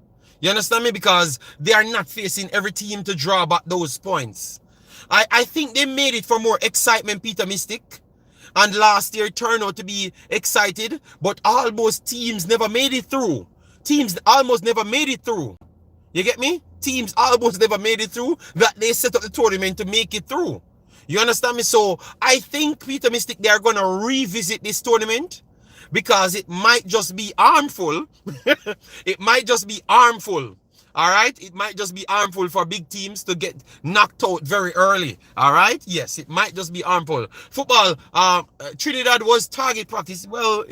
You understand me? Because they are not facing every team to draw back those points. I think they made it for more excitement, Peter Mystic. And last year turned out to be excited, but almost teams never made it through. Teams almost never made it through. You get me? Teams almost never made it through that they set up the tournament to make it through. You understand me? So I think, Peter Mystic, they are going to revisit this tournament because it might just be harmful. It might just be harmful. All right? It might just be harmful for big teams to get knocked out very early. All right? Yes, it might just be harmful. Football, Trinidad was target practice. Well,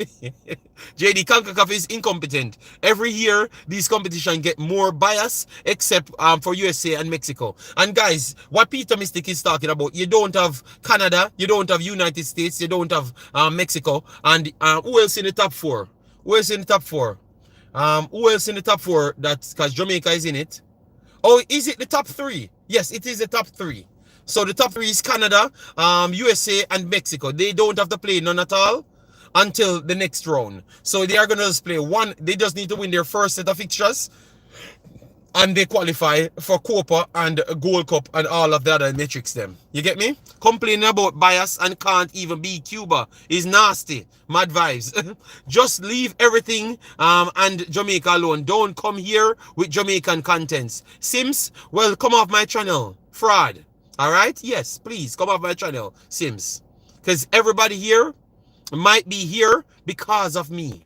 JD, Concacaf is incompetent. Every year, these competitions get more bias, except for USA and Mexico. And guys, what Peter Mystic is talking about, you don't have Canada, you don't have United States, you don't have Mexico. And who else in the top four? Who else in the top four? Who else in the top four? That's because Jamaica is in it. Oh, is it the top three? Yes, it is the top three. So the top three is Canada, USA, and Mexico. They don't have to play none at all until the next round. So they are going to just play one. They just need to win their first set of fixtures. And they qualify for Copa and Gold Cup and all of the other metrics them. You get me? Complaining about bias and can't even be Cuba is nasty. Mad vibes. Just leave everything and Jamaica alone. Don't come here with Jamaican contents. Sims, well, come off my channel. Fraud. Alright? Yes, please, come off my channel. Sims. Because everybody here might be here because of me.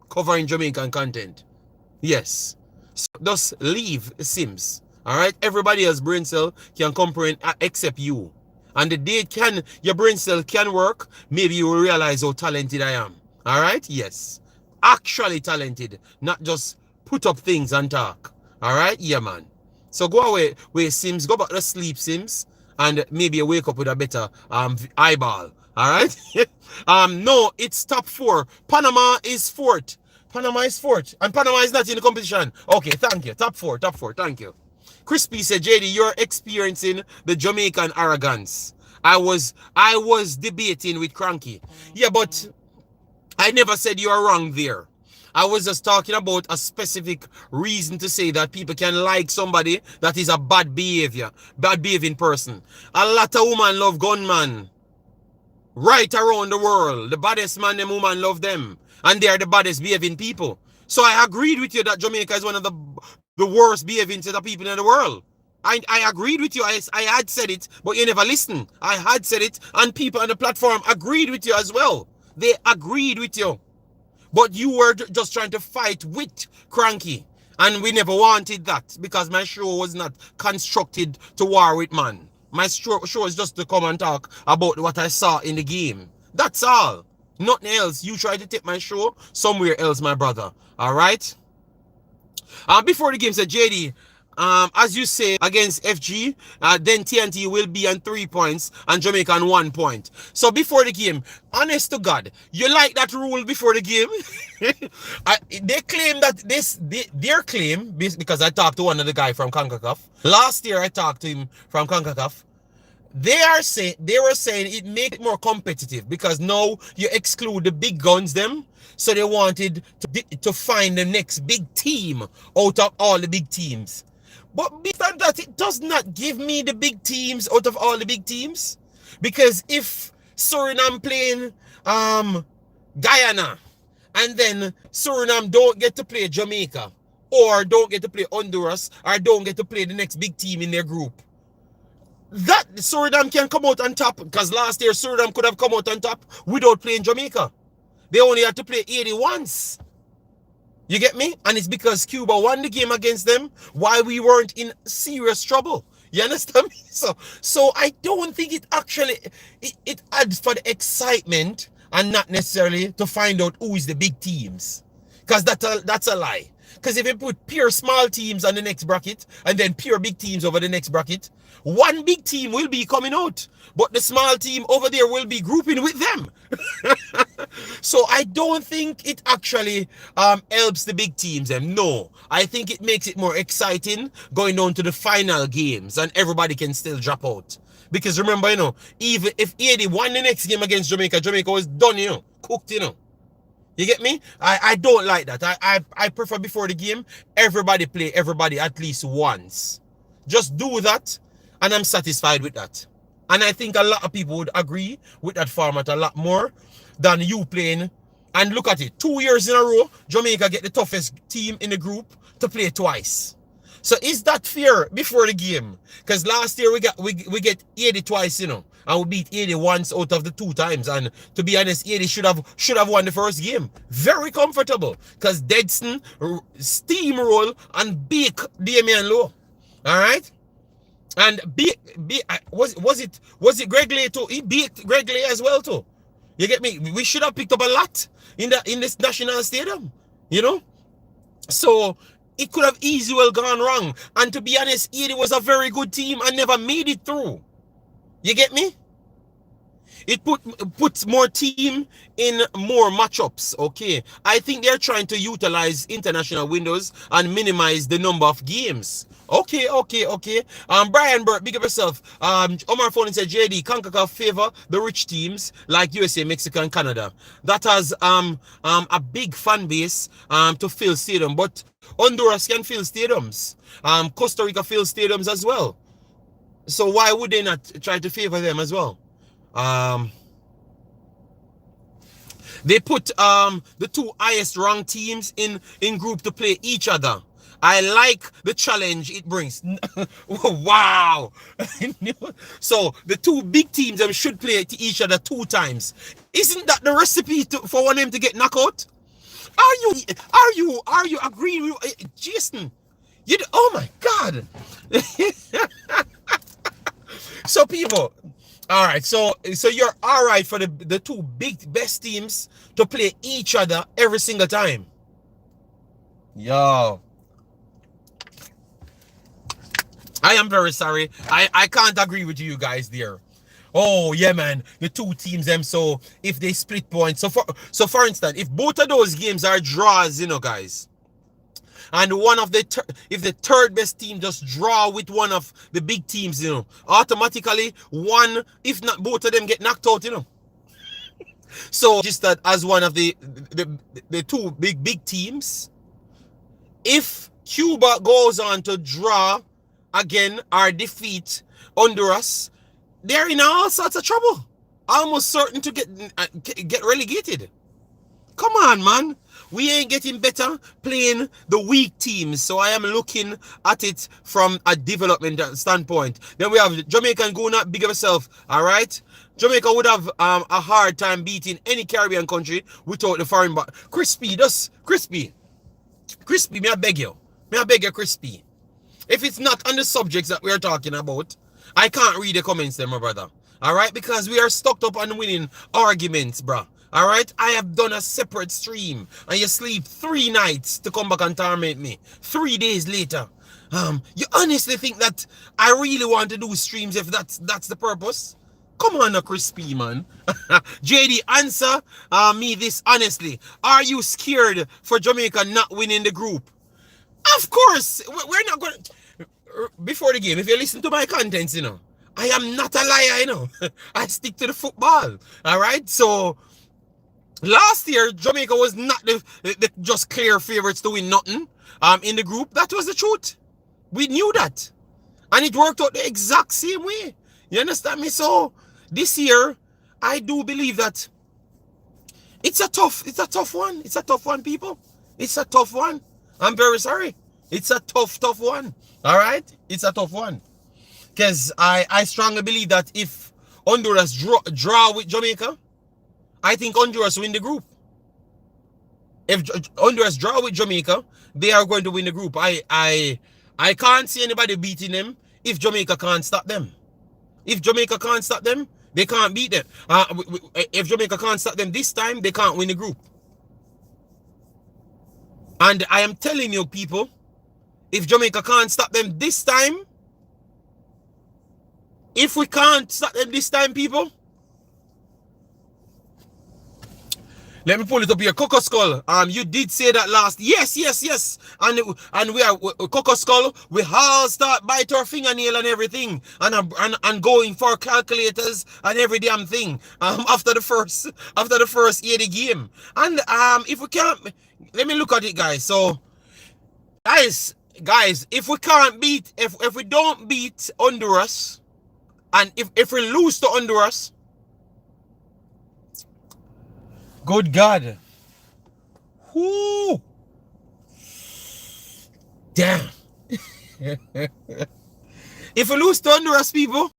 Covering Jamaican content. Yes. So just leave Sims. Alright? Everybody else brain cell can comprehend except you. And the day your brain cell can work, maybe you will realize how talented I am. Alright? Yes. Actually talented. Not just put up things and talk. Alright? Yeah, man. So go away with Sims. Go back to sleep, Sims. And maybe you wake up with a better eyeball. Alright? No, it's top four. Panama is fourth. Panama is fourth. And Panama is not in the competition. Okay, thank you. Top four, thank you. Crispy said, JD, you're experiencing the Jamaican arrogance. I was debating with Cranky. Yeah, but I never said you are wrong there. I was just talking about a specific reason to say that people can like somebody that is a bad behaving person. A lot of women love gunmen right around the world. The baddest man, them women love them. And they are the baddest behaving people. So I agreed with you that Jamaica is one of the worst behaving set of people in the world. I agreed with you. I had said it, but you never listened. I had said it, and people on the platform agreed with you as well. They agreed with you. But you were just trying to fight with Cranky. And we never wanted that because my show was not constructed to war with man. My show is just to come and talk about what I saw in the game. That's all. Nothing else. You try to take my show somewhere else, my brother. All right? Before the game said, JD, as you say against FG, then TNT will be on 3 points and Jamaica on 1 point. So before the game, honest to God, you like that rule before the game? They claim that their claim, because I talked to one of the guy from Concacaf. Last year I talked to him from Concacaf. They were saying it made it more competitive because now you exclude the big guns them. So they wanted to find the next big team out of all the big teams. But besides that, it does not give me the big teams out of all the big teams. Because if Suriname playing Guyana, and then Suriname don't get to play Jamaica, or don't get to play Honduras, or don't get to play the next big team in their group, that Suriname can come out on top. Because last year Suriname could have come out on top without playing Jamaica. They only had to play 80 once. You get me? And it's because Cuba won the game against them while we weren't in serious trouble. You understand me? So I don't think it actually, it adds for the excitement and not necessarily to find out who is the big teams. Because that's a lie. Because if you put pure small teams on the next bracket and then pure big teams over the next bracket, one big team will be coming out. But the small team over there will be grouping with them. So I don't think it actually helps the big teams. No, I think it makes it more exciting going down to the final games and everybody can still drop out. Because remember, even if 80 won the next game against Jamaica, Jamaica was done, cooked, You get me? I don't like that. I prefer before the game, everybody play everybody at least once. Just do that, and I'm satisfied with that. And I think a lot of people would agree with that format a lot more than you playing. And look at it, 2 years in a row, Jamaica get the toughest team in the group to play twice. So is that fair before the game? Because last year we get 80 twice, and we beat 80 once out of the 2 times. And to be honest, 80 should have won the first game. Very comfortable. Because Deadson steamroll and bake Damian Lowe. Alright? And was it Greg Lay too? He beat Greg Lay as well too. You get me? We should have picked up a lot in this national stadium. So it could have easily well gone wrong. And to be honest, Haiti was a very good team and never made it through. You get me? It puts more team in more matchups, okay? I think they're trying to utilize international windows and minimize the number of games. Okay. Brian Burt, big up yourself. Omar Phone said, JD, Concacaf favor the rich teams like USA, Mexico, and Canada. That has a big fan base to fill stadium, but Honduras can fill stadiums. Costa Rica fills stadiums as well. So why would they not try to favor them as well? They put the 2 highest ranked teams in group to play each other. I like the challenge it brings. Wow. So the 2 big teams should play each other 2 times. Isn't that the recipe for one of them to get knocked out? Are you agreeing with Jason? Oh my God. So people, all right, so you're all right for the 2 best teams to play each other every single time. Yo, I am very sorry. I can't agree with you guys there. Oh yeah, man. The two teams them. So if they split points, so for instance, if both of those games are draws, guys, and one of the if the third best team just draw with one of the big teams, automatically one, if not both of them, get knocked out. So just that as one of the two big teams, if Cuba goes on to draw again or defeat Honduras, they're in all sorts of trouble. Almost certain to get relegated. Come on, man. We ain't getting better playing the weak teams. So I am looking at it from a development standpoint. Then we have Jamaica and Guna, big of yourself. All right. Jamaica would have a hard time beating any Caribbean country without the foreign. But Crispy, may I beg you? May I beg you, Crispy? If it's not on the subjects that we are talking about, I can't read the comments there, my brother. All right? Because we are stuck up on winning arguments, bro. All right? I have done a separate stream, and you sleep 3 nights to come back and torment me. 3 days later. You honestly think that I really want to do streams if that's the purpose? Come on, Crispy, man. JD, answer me this honestly. Are you scared for Jamaica not winning the group? Of course. We're not going to... Before the game, if you listen to my contents, I am not a liar, I stick to the football. All right? So, last year, Jamaica was not the just clear favorites to win nothing in the group. That was the truth. We knew that. And it worked out the exact same way. You understand me? So, this year, I do believe that it's a tough one. It's a tough one, people. It's a tough one. I'm very sorry. It's a tough one. All right? It's a tough one. Because I strongly believe that if Honduras draw with Jamaica, I think Honduras win the group. If Honduras draw with Jamaica, they are going to win the group. I can't see anybody beating them if Jamaica can't stop them. If Jamaica can't stop them, they can't beat them. If Jamaica can't stop them this time, they can't win the group. And I am telling you, people, if Jamaica can't stop them this time, if we can't stop them this time, people, let me pull it up here. Coco Skull, you did say that last. Yes. And we are Coco Skull. We all start bite our fingernail and everything, and going for calculators and every damn thing. After the first 80 game. And if we can't, let me look at it, guys. So, guys, if we can't beat, if we don't beat Honduras, and if we lose to Honduras, good God. Whoo. Damn. If we lose to Honduras, people,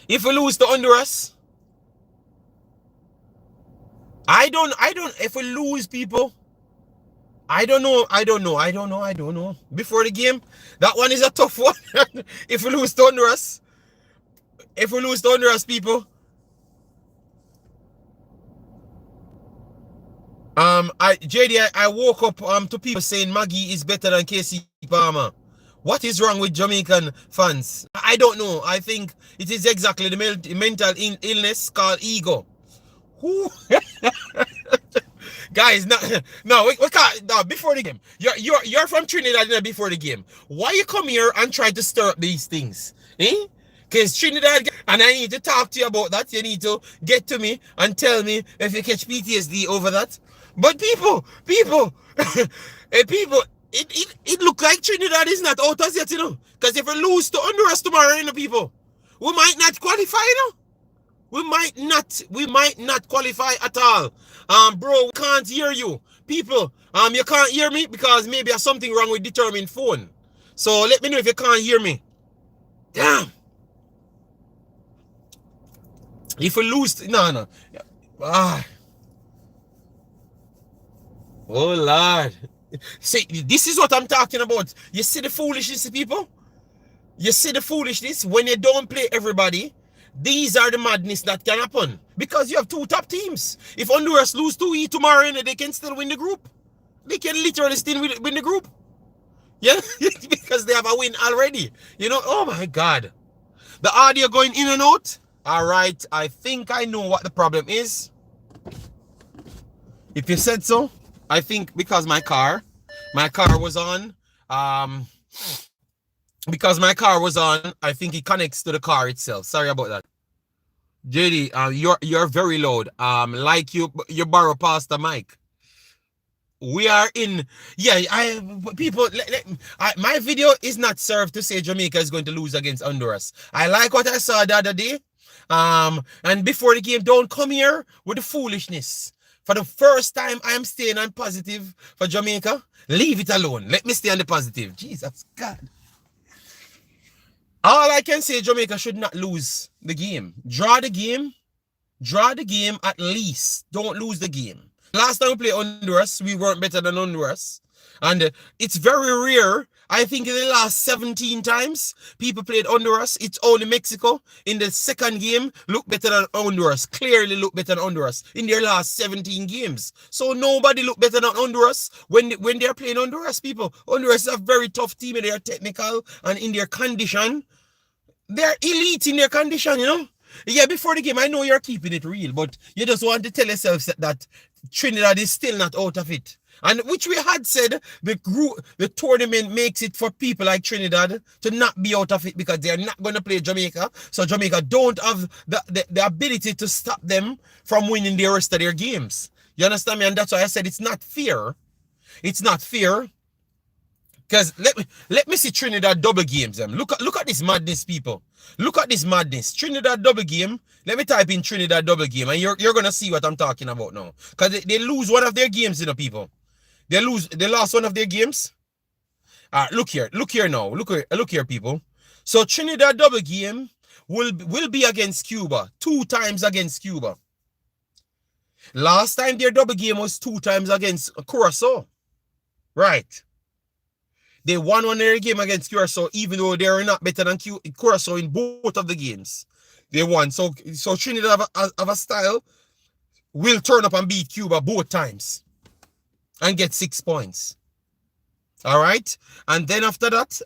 if we lose to Honduras, if we lose, people, I don't know. Before the game, that one is a tough one. If we lose to Honduras, people, I woke up to people saying Maggie is better than KC Palmer. What is wrong with Jamaican fans? I don't know. I think it is exactly the mental illness called ego. Who? Guys, no, we can't. No, before the game, you're from Trinidad. Before the game, why you come here and try to stir up these things? Because Trinidad, and I need to talk to you about that. You need to get to me and tell me if you catch PTSD over that. But people, it look like Trinidad is not out as yet, Because if we lose to Honduras tomorrow, people, we might not qualify, We might not qualify at all. Bro, we can't hear you. People, you can't hear me because maybe there's something wrong with determined phone. So let me know if you can't hear me. Damn. If we lose, no. Oh, Lord. See, this is what I'm talking about. You see the foolishness, people? You see the foolishness? When you don't play everybody, these are the madness that can happen. Because you have 2 top teams. If Honduras lose to E tomorrow, they can still win the group. They can literally still win the group. Yeah? Because they have a win already. Oh my God. The audio going in and out. All right, I think I know what the problem is. If you said so, I think because my car was on. Because my car was on, I think it connects to the car itself. Sorry about that. JD, you're very loud. Like you borrow past the mic. We are in, yeah. People. My video is not served to say Jamaica is going to lose against Honduras. I like what I saw the other day. And before the game, don't come here with the foolishness. For the first time, I am staying on positive for Jamaica. Leave it alone. Let me stay on the positive. Jesus God. All I can say, Jamaica should not lose the game. Draw the game. Draw the game at least. Don't lose the game. Last time we played Honduras, we weren't better than Honduras. And it's very rare. I think in the last 17 times people played Honduras, it's only Mexico in the second game look better than Honduras. Clearly look better than Honduras in their last 17 games. So nobody look better than Honduras when they're playing Honduras, people. Honduras is a very tough team and they are technical and in their condition. They're elite in their condition, you know. Yeah, before the game, I know you're keeping it real, but you just want to tell yourself that Trinidad is still not out of it. And which we had said, the tournament makes it for people like Trinidad to not be out of it because they're not going to play Jamaica. So Jamaica don't have the ability to stop them from winning the rest of their games. You understand me? And that's why I said it's not fair. It's not fair. Because let me see Trinidad double games. Look at this madness, people. Look at this madness. Trinidad double game. Let me type in Trinidad double game, and you're gonna see what I'm talking about now. Because they lose one of their games, you know, people. They lost one of their games. Look here now. Look here, people. So Trinidad double game will be against Cuba. 2 times against Cuba. Last time their double game was 2 times against Curacao. Right. They won one their game against Curacao, even though they are not better than Curacao in both of the games. They won. So Trinidad have a style will turn up and beat Cuba both times and get 6 points. All right. And then after that,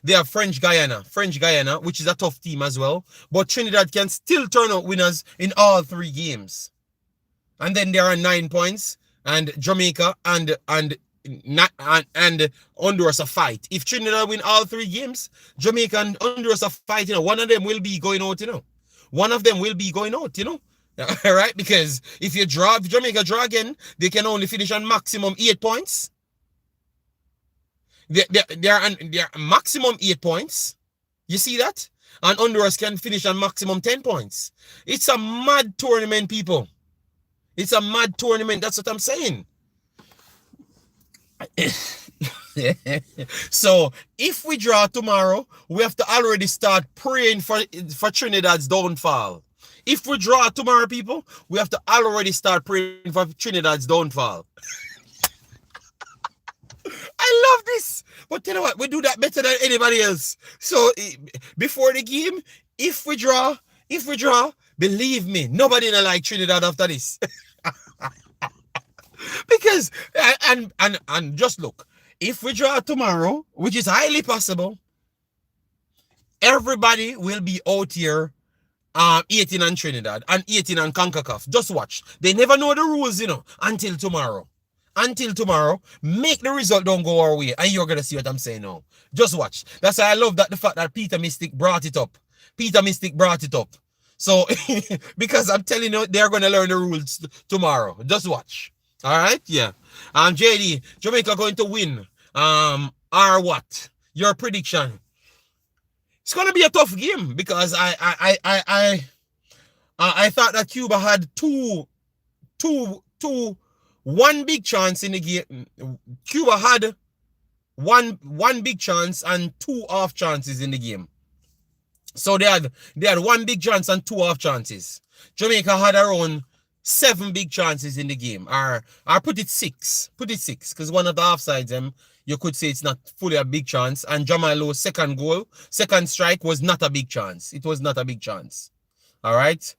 they have French Guyana, which is a tough team as well. But Trinidad can still turn out winners in all 3 games. And then there are 9 points. And Jamaica and Honduras a fight. If Trinidad win all 3 games, Jamaica and Honduras a fight, you know, one of them will be going out, you know. One of them will be going out, you know. All right, because if Jamaica draw again, they can only finish on maximum 8 points. They're maximum 8 points. You see that? And Honduras can finish on maximum 10 points. It's a mad tournament, people. It's a mad tournament. That's what I'm saying. So if we draw tomorrow, we have to already start praying for Trinidad's downfall. If we draw tomorrow, people, we have to already start praying for Trinidad's downfall. I love this. But you know what? We do that better than anybody else. So before the game, if we draw, believe me, nobody gonna like Trinidad after this. Because and just look, if we draw tomorrow, which is highly possible, everybody will be out here 18 on Trinidad and 18 on Concacaf. Just watch. They never know the rules, you know, until tomorrow. Until tomorrow, make the result don't go our way, and you're gonna see what I'm saying now. Just watch. That's why I love the fact that Peter Mystic brought it up. So, because I'm telling you, they're going to learn the rules tomorrow. Just watch. All right? Yeah. JD, Jamaica going to win. Or what? Your prediction? It's going to be a tough game because I thought that Cuba had one big chance in the game. Cuba had one big chance and 2 off chances in the game. So they had 1 big chance and 2 off chances. Jamaica had around 7 big chances in the game. Or put it 6. Put it 6. Because one of the offsides, you could say it's not fully a big chance. And Jamailo's second strike was not a big chance. It was not a big chance. All right.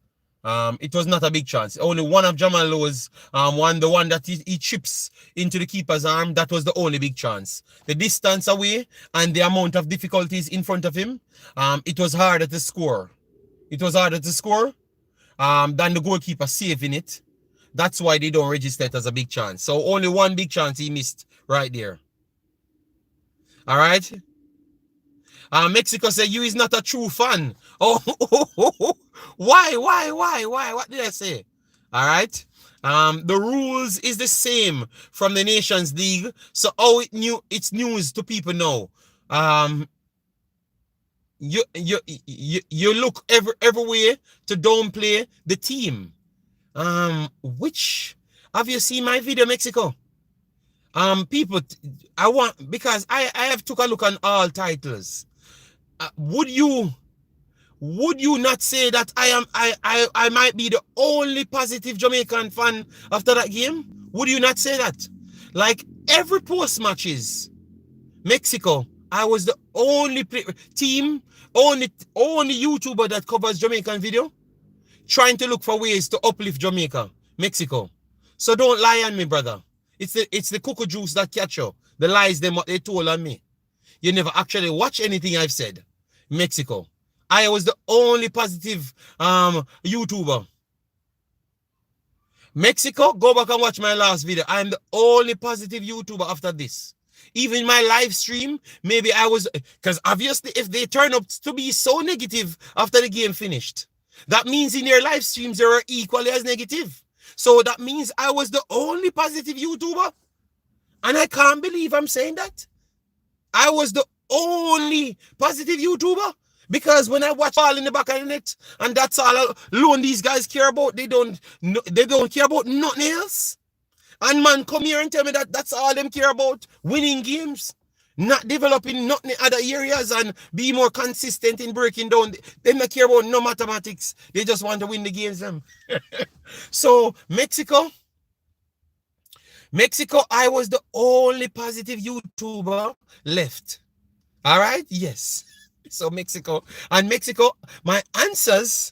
It was not a big chance. Only one of Jamal Lowe's, the one that he chips into the keeper's arm, that was the only big chance. The distance away and the amount of difficulties in front of him, it was harder to score. It was harder to score than the goalkeeper saving it. That's why they don't register it as a big chance. So only one big chance he missed right there. All right. Mexico said you is not a true fan. Oh, why? What did I say? All right. The rules is the same from the Nations League. So it's news to people now. You look everywhere to downplay the team. Which have you seen my video, Mexico? People, because I have took a look on all titles. Would you not say that I might be the only positive Jamaican fan after that game? Would you not say that? Like every post matches, Mexico, I was the only only YouTuber that covers Jamaican video, trying to look for ways to uplift Jamaica, Mexico. So don't lie on me, brother. It's the cocoa juice that catch you. The lies what they told on me. You never actually watch anything I've said. Mexico. I was the only positive YouTuber. Mexico, go back and watch my last video. I am the only positive YouTuber after this. Even my live stream, maybe I was, because obviously if they turn up to be so negative after the game finished, that means in their live streams they were equally as negative. So that means I was the only positive YouTuber. And I can't believe I'm saying that. I was the only positive YouTuber. Because when I watch all in the back of the net, and that's all alone these guys care about, they don't care about nothing else. And man, come here and tell me that that's all them care about, winning games, not developing nothing in other areas and be more consistent in breaking down. They don't care about no mathematics. They just want to win the games. So Mexico, I was the only positive YouTuber left. All right? Yes. So Mexico, my answers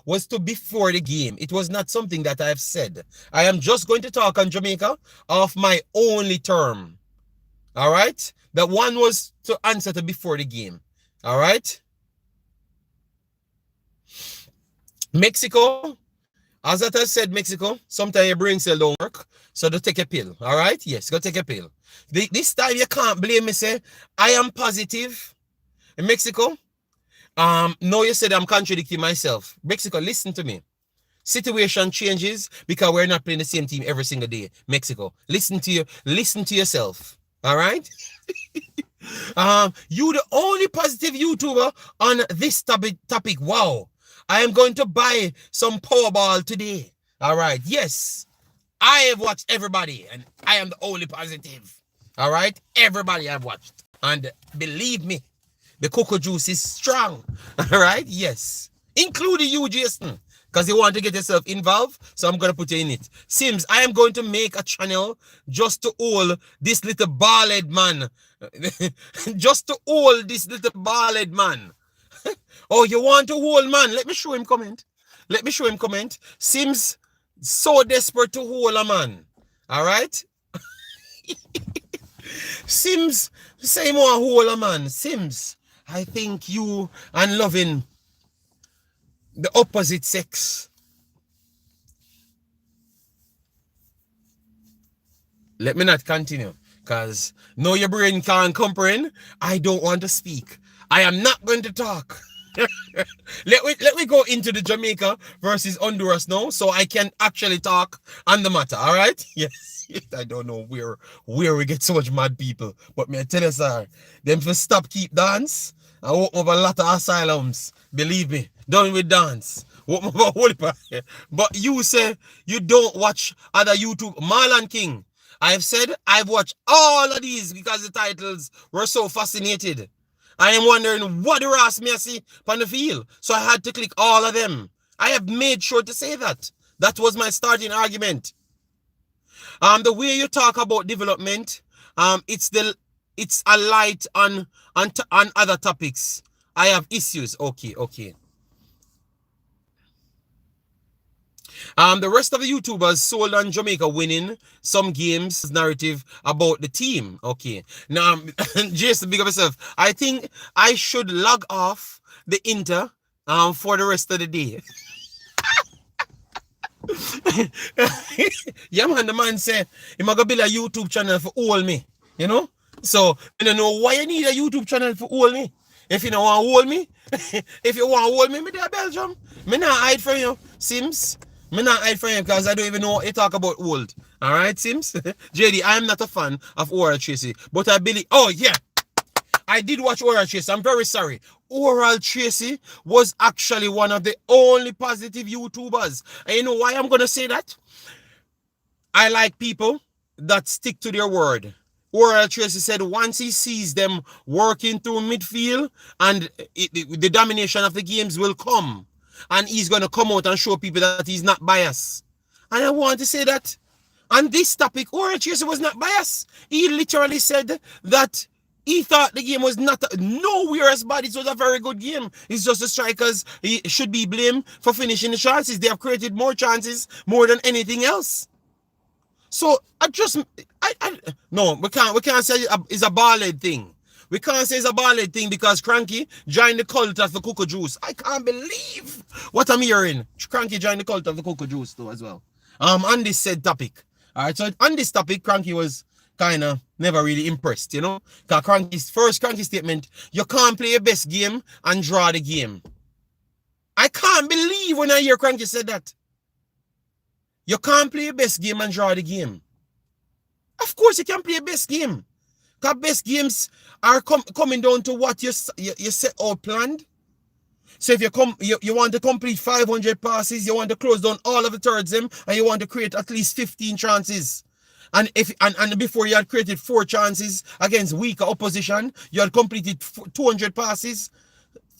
was to before the game. It was not something that I've said. I am just going to talk on Jamaica of my only term. All right? That one was to answer to before the game. All right? Mexico, as I said, Mexico, sometimes your brain cell don't work. So to take a pill. All right? Yes, go take a pill. This time you can't blame me, say, I am positive. In Mexico, no, you said I'm contradicting myself. Mexico, listen to me. Situation changes because we're not playing the same team every single day. Mexico, listen to yourself. All right? You the only positive YouTuber on this topic. Wow. I am going to buy some Powerball today. All right. Yes. I have watched everybody and I am the only positive. All right? Everybody I've watched. And believe me, the cocoa juice is strong. All right? Yes. Including you, Jason. Because you want to get yourself involved. So I'm going to put you in it. Sims, I am going to make a channel just to hold this little bald man. Just to hold this little bald man. Oh, you want to hold man? Let me show him comment. Sims so desperate to hold a man. All right? Sims, say more hold a man. Sims, I think you and loving the opposite sex. Let me not continue, because no, your brain can't comprehend. I don't want to speak. I am not going to talk. let me go into the Jamaica versus Honduras now, so I can actually talk on the matter. All right? Yes. I don't know where we get so much mad people, but me I tell you, sir, them for stop keep dance. I open up a lot of asylums. Believe me, done with dance. But you say you don't watch other YouTube. Marlon King, I've said I've watched all of these because the titles were so fascinated. I am wondering what the Ross me I see on the field. So I had to click all of them. I have made sure to say that. That was my starting argument. The way you talk about development, it's a light on other topics. I have issues. Okay. The rest of the YouTubers sold on Jamaica winning some games narrative about the team. Okay. Now, Jason, big up yourself. I think I should log off the Inter for the rest of the day. Yeah, man, the man said, he might go build a YouTube channel for all me. You know? So, I don't know why you need a YouTube channel for all me. If you don't want to hold me, if you want to hold me there, Belgium. Me not hide from you, Sims. Me not hide from you because I don't even know what you talk about old. Alright, Sims? JD, I am not a fan of Oral Tracy. But I believe, oh yeah, I did watch Oral Tracy. I'm very sorry. Oral Tracy was actually one of the only positive YouTubers. And you know why I'm going to say that? I like people that stick to their word. Oral Tracy said once he sees them working through midfield and the domination of the games will come. And he's going to come out and show people that he's not biased. And I want to say that on this topic, Oral Tracy was not biased. He literally said that he thought the game was not nowhere as bad. It was a very good game. It's just the strikers he should be blamed for finishing the chances. They have created more chances more than anything else. So no, we can't say it's a ball-head thing. We can't say it's a ball-head thing because Cranky joined the cult of the cocoa juice. I can't believe what I'm hearing. Cranky joined the cult of the cocoa juice too as well. On this said topic. Alright, so on this topic, Cranky was kind of never really impressed, you know? Because Cranky's first Cranky statement, you can't play your best game and draw the game. I can't believe when I hear Cranky said that. You can't play your best game and draw the game. Of course you can play your best game. Because best games are coming down to what you set out planned. So if you want to complete 500 passes, you want to close down all of the thirds and you want to create at least 15 chances. And before you had created 4 chances against weaker opposition, you had completed 200 passes.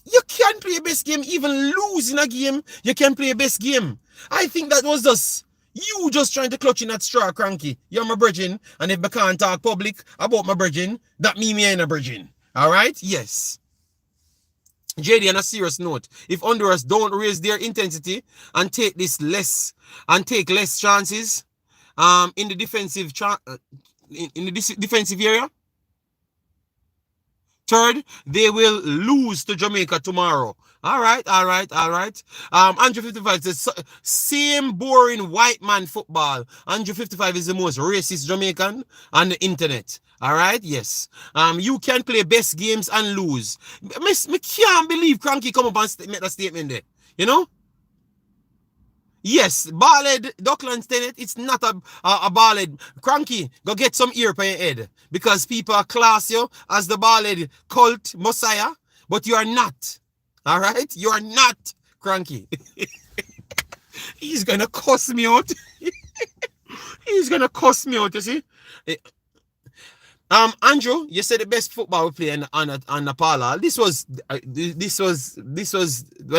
You can't play your best game, even losing a game, you can play your best game. I think that was just you just trying to clutch in that straw, Cranky. You're my virgin, and if I can't talk public about my virgin, that means me ain't a virgin. Alright? Yes. JD, on a serious note, if Honduras don't raise their intensity and take less chances in the defensive defensive area, third, they will lose to Jamaica tomorrow. All right. Andrew 55 says, same boring white man football. Andrew 55 is the most racist Jamaican on the internet. All right, yes. You can play best games and lose. Me can't believe Cranky come up and make that statement there. You know? Yes, ballhead, Docklands Tenet, it's not a ballhead. Cranky, go get some ear for your head. Because people class you as the ballhead cult messiah, but you are not. Alright? You are not, Cranky. He's gonna cuss me out. He's gonna cuss me out, you see? Andrew, you said the best football we play on Nepal. This was one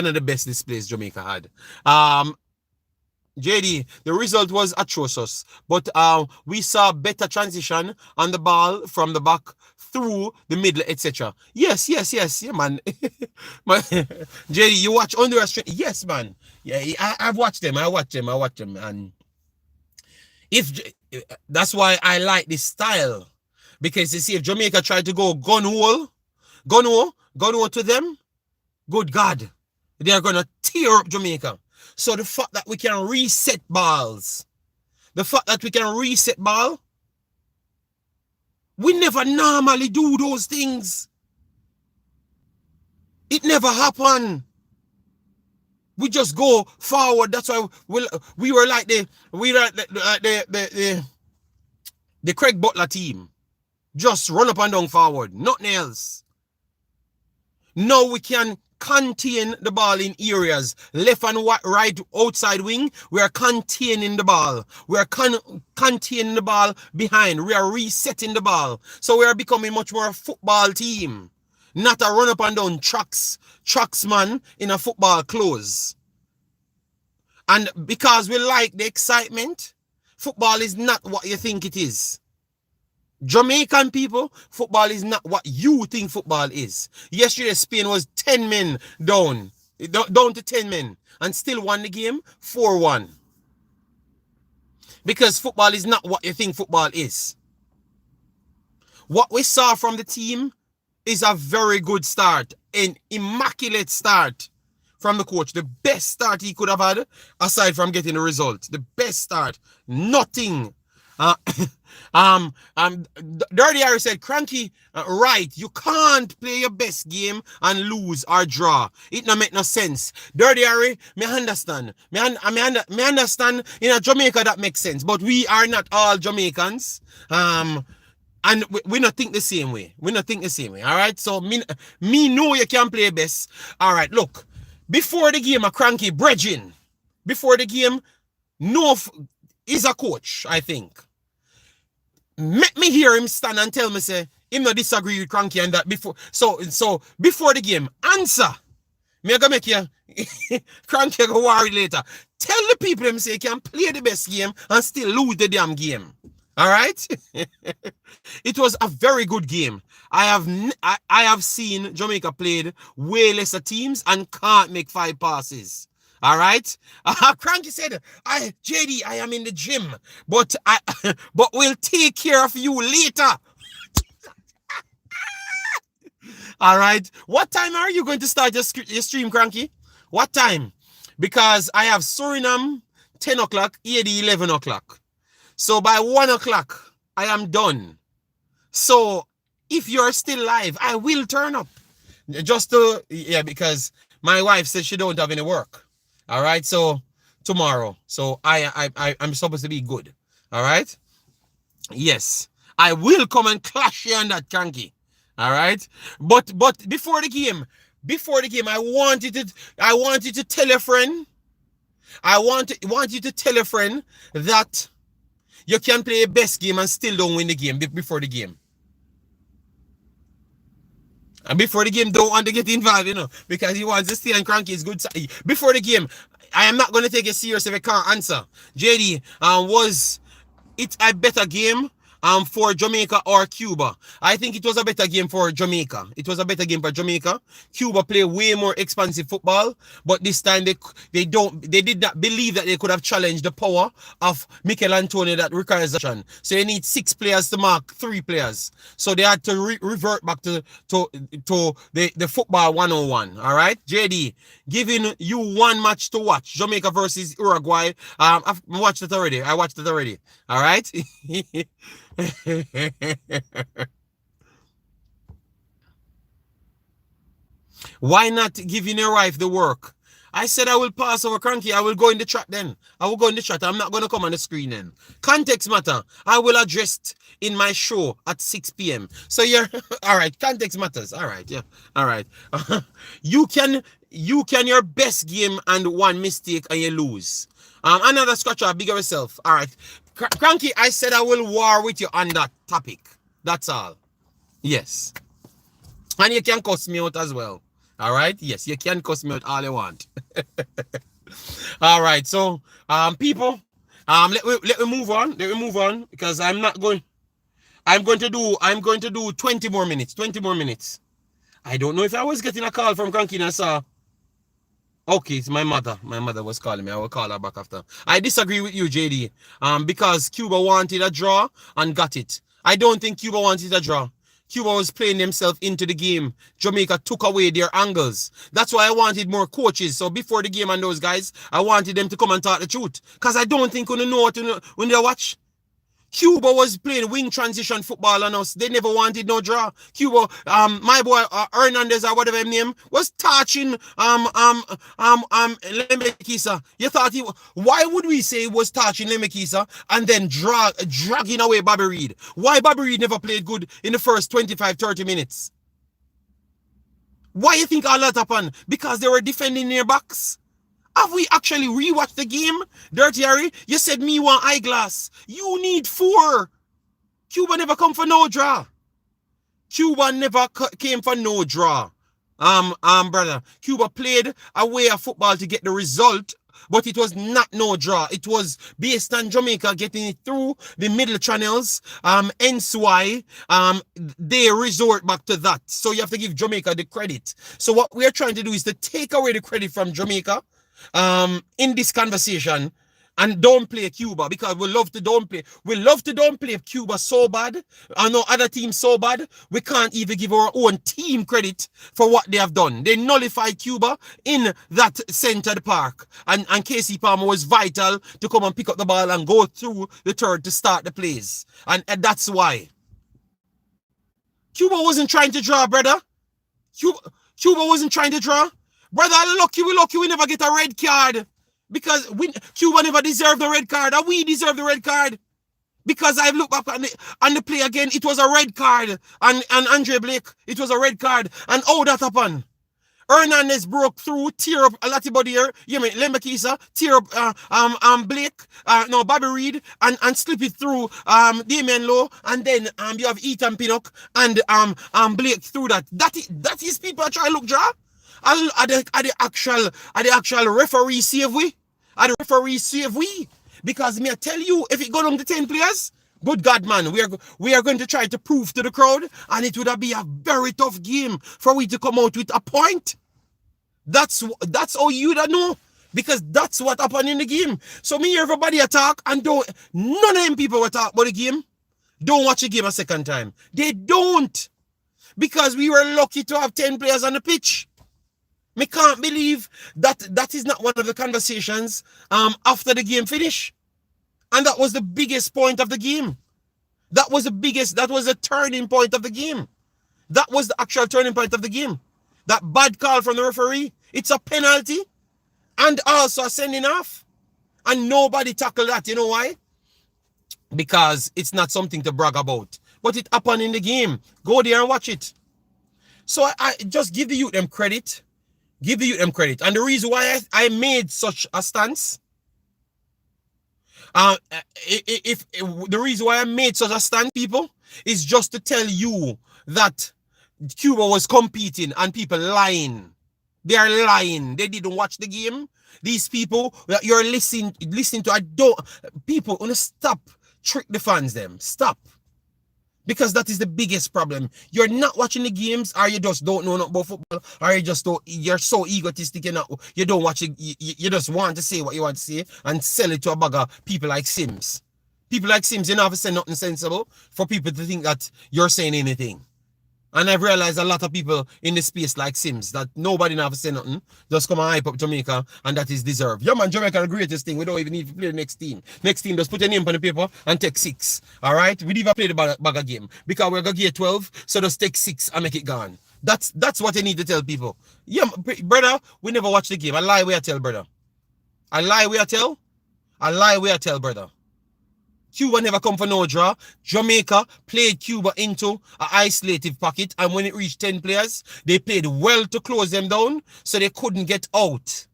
of the best displays Jamaica had. JD, the result was atrocious, but we saw better transition on the ball from the back through the middle, etc. Yes, yeah, man. JD, you watch Honduras? Yes, man. Yeah, I've watched them. And that's why I like this style, because you see, if Jamaica tried to go gun hole to them, good God, they are gonna tear up Jamaica. So the fact that we can reset balls, we never normally do those things. It never happen. We just go forward. That's why we were like the Craig Butler team. Just run up and down forward, nothing else. Now we can contain the ball in areas, left and right outside wing. We are containing the ball. We are containing the ball behind. We are resetting the ball. So we are becoming much more a football team, not a run up and down tracks man in a football clothes. And because we like the excitement, football is not what you think it is. Jamaican people, football is not what you think football is. Yesterday, Spain was 10 men down to 10 men and still won the game 4-1. Because football is not what you think football is. What we saw from the team is a very good start, an immaculate start from the coach. The best start he could have had, aside from getting a result. The best start. Nothing. Dirty Harry said, Cranky, right, you can't play your best game and lose or draw. It no make no sense. Dirty Harry, me understand. Me understand in Jamaica that makes sense, but we are not all Jamaicans. And we not think the same way. We not think the same way. All right. So me know you can play best. All right. Look, before the game, a Cranky bridging. Before the game, no is a coach. I think. Make me hear him stand and tell me say him not disagree with Cranky and that before. So before the game, answer. Me gonna make you Cranky go worry later. Tell the people him say he can play the best game and still lose the damn game. All right. It was a very good game. I have seen Jamaica played way lesser teams and can't make 5 passes. All right. Cranky said, JD, I am in the gym, but we'll take care of you later. All right. What time are you going to start your stream, Cranky? What time? Because I have Suriname 10 o'clock, AD 11 o'clock. So by 1 o'clock, I am done. So if you're still live, I will turn up. Just to, because my wife says she don't have any work. All right, so tomorrow. So I'm supposed to be good. All right? Yes. I will come and clash you on that, Cranky. All right? But before the game, I want you to tell a friend. I want you to tell a friend that you can play a best game and still don't win the game before the game. And before the game, don't want to get involved, because he wants to stay on Cranky's good side. Before the game, I am not going to take it serious if I can't answer. JD, was it a better game for Jamaica or Cuba? I think it was a better game for Jamaica. It was a better game for Jamaica. Cuba play way more expansive football, but this time they did not believe that they could have challenged the power of Mikel Antonio that requires action. So they need 6 players to mark 3 players. So they had to revert back to the football 101. All right, JD, giving you one match to watch: Jamaica versus Uruguay. I've watched it already. I watched it already. All right. Why not giving your wife the work? I said I will pass over Cranky. I will go in the chat then. I will go in the chat. I'm not going to come on the screen then. Context matter. I will address it in my show at 6 p.m. So you're all right. Context matters. All right. Yeah. All right. You can your best game and one mistake and you lose. Another scratcher. Bigger yourself. All right. Cranky, I said I will war with you on that topic. That's all. Yes. And you can cuss me out as well. All right? Yes, you can cuss me out all you want. All right. So, people, let me move on. Let me move on because I'm going to do 20 more minutes. 20 more minutes. I don't know if I was getting a call from Cranky and I saw. Okay, it's my mother. My mother was calling me. I will call her back after. I disagree with you, JD. Because Cuba wanted a draw and got it. I don't think Cuba wanted a draw. Cuba was playing themselves into the game. Jamaica took away their angles. That's why I wanted more coaches. So before the game and those guys, I wanted them to come and talk the truth. Because I don't think we know what when they watch. Cuba was playing wing transition football on us. They never wanted no draw. Cuba, my boy Hernandez or whatever his name was touching Lemekisa. You thought why would we say he was touching Lemekisa and then dragging away Bobby Reed? Why Bobby Reed never played good in the first 25-30 minutes? Why you think all that happened? Because they were defending their backs. Have we actually rewatched the game? Dirty Harry, you said me want eyeglass. You need 4. Cuba never come for no draw. Cuba never came for no draw. Brother. Cuba played a way of football to get the result, but it was not no draw. It was based on Jamaica getting it through the middle channels. Hence why they resort back to that. So you have to give Jamaica the credit. So what we're trying to do is to take away the credit from Jamaica. In this conversation and downplay Cuba, because we love to downplay. We love to downplay Cuba so bad. I know other teams so bad. We can't even give our own team credit for what they have done. They nullified Cuba in that center of the park. And Casey Palmer was vital to come and pick up the ball and go through the third to start the plays. And that's why. Cuba wasn't trying to draw, brother. Cuba wasn't trying to draw. Brother, lucky we never get a red card. Because Cuba never deserved the red card, and we deserve the red card. Because I've looked back on the play again, it was a red card. And Andre Blake, it was a red card. And how that happened? Hernandez broke through, tear up a lot body here. You mean Lembekisa, tear up Blake, Bobby Reed, and slip it through Damian Lowe, and then you have Ethan Pinnock and Blake through that. That is people try to look draw. Are the actual referee save we? Are the referee save we? Because me I tell you, if it go down to 10 players, good God, man, we are going to try to prove to the crowd, and it would be a very tough game for we to come out with a point. That's all you don't know, because that's what happened in the game. So me hear everybody attack, and none of them people will talk about the game. Don't watch the game a second time. They don't, because we were lucky to have 10 players on the pitch. Me can't believe that is not one of the conversations after the game finish. And that was the biggest point of the game. That was the turning point of the game. That was the actual turning point of the game. That bad call from the referee. It's a penalty and also a sending off. And nobody tackled that. You know why? Because it's not something to brag about. But it happened in the game. Go there and watch it. So I just give the youth them credit. Give the youth them credit. And the reason why I made such a stance, the reason why I made such a stance, people, is just to tell you that Cuba was competing and people lying. They are lying. They didn't watch the game. These people that you're listening to, people want to stop trick the fans them. Stop. Because that is the biggest problem. You're not watching the games, or you just don't know nothing about football, or you're so egotistic, you don't watch it, you just want to say what you want to say and sell it to a bag of people like Sims. People like Sims, you don't have to say nothing sensible for people to think that you're saying anything. And I've realized a lot of people in the space like Sims, that nobody never say nothing, just come and hype up Jamaica, and that is deserved. Yeah, man, Jamaica the greatest thing. We don't even need to play the next team. Next team, just put your name on the paper and take 6. All right? We never play the bag game because we're going to get 12, so just take 6 and make it gone. That's what you need to tell people. Yeah, brother, we never watch the game. I lie where I tell, brother. I lie where I tell. I lie where I tell, brother. Cuba never come for no draw. Jamaica played Cuba into an isolated pocket, and when it reached 10 players, they played well to close them down, so they couldn't get out.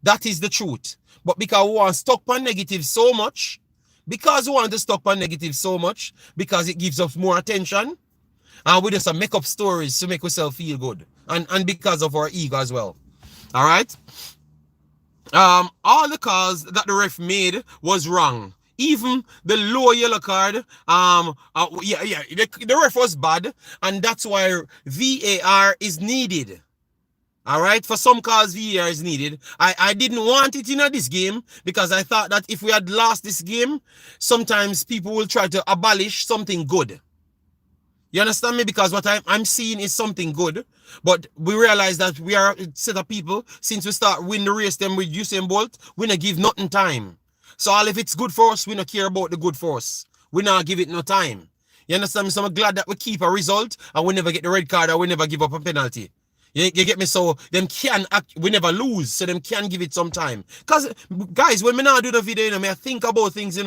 That is the truth. But because we want to stuck on negative so much, because it gives us more attention, and we just make up stories to make ourselves feel good, and because of our ego as well. All right? All the calls that the ref made was wrong. Even the low yellow card, the ref was bad, and that's why VAR is needed. All right, for some calls, VAR is needed. I didn't want it in this game because I thought that if we had lost this game, sometimes people will try to abolish something good. You understand me? Because what I'm seeing is something good, but we realize that we are a set of people, since we start win the race them with Usain Bolt, we don't give nothing time. So all if it's good for us, we don't care about the good for us. We not give it no time. You understand me? So I'm glad that we keep a result and we never get the red card or we never give up a penalty. You get me? So them can act, we never lose, so them can give it some time. Because guys, when me now do the video, I think about things,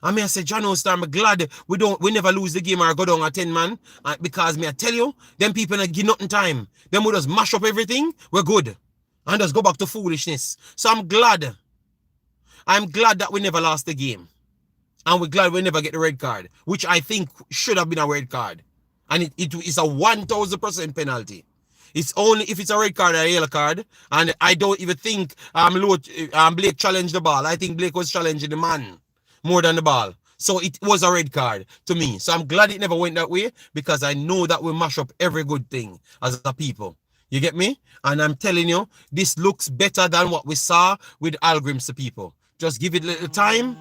I may say, John Star, I'm glad we never lose the game or go down a 10 man. Because me I tell you, them people not give nothing time. Them would just mash up everything, we're good. And just go back to foolishness. So I'm glad that we never lost the game. And we're glad we never get the red card, which I think should have been a red card. And it is a 1000% penalty. It's only if it's a red card or a yellow card. And I don't even think Blake challenged the ball. I think Blake was challenging the man more than the ball. So it was a red card to me. So I'm glad it never went that way, because I know that we mash up every good thing as a people. You get me? And I'm telling you, this looks better than what we saw with Algrim's people. Just give it little time.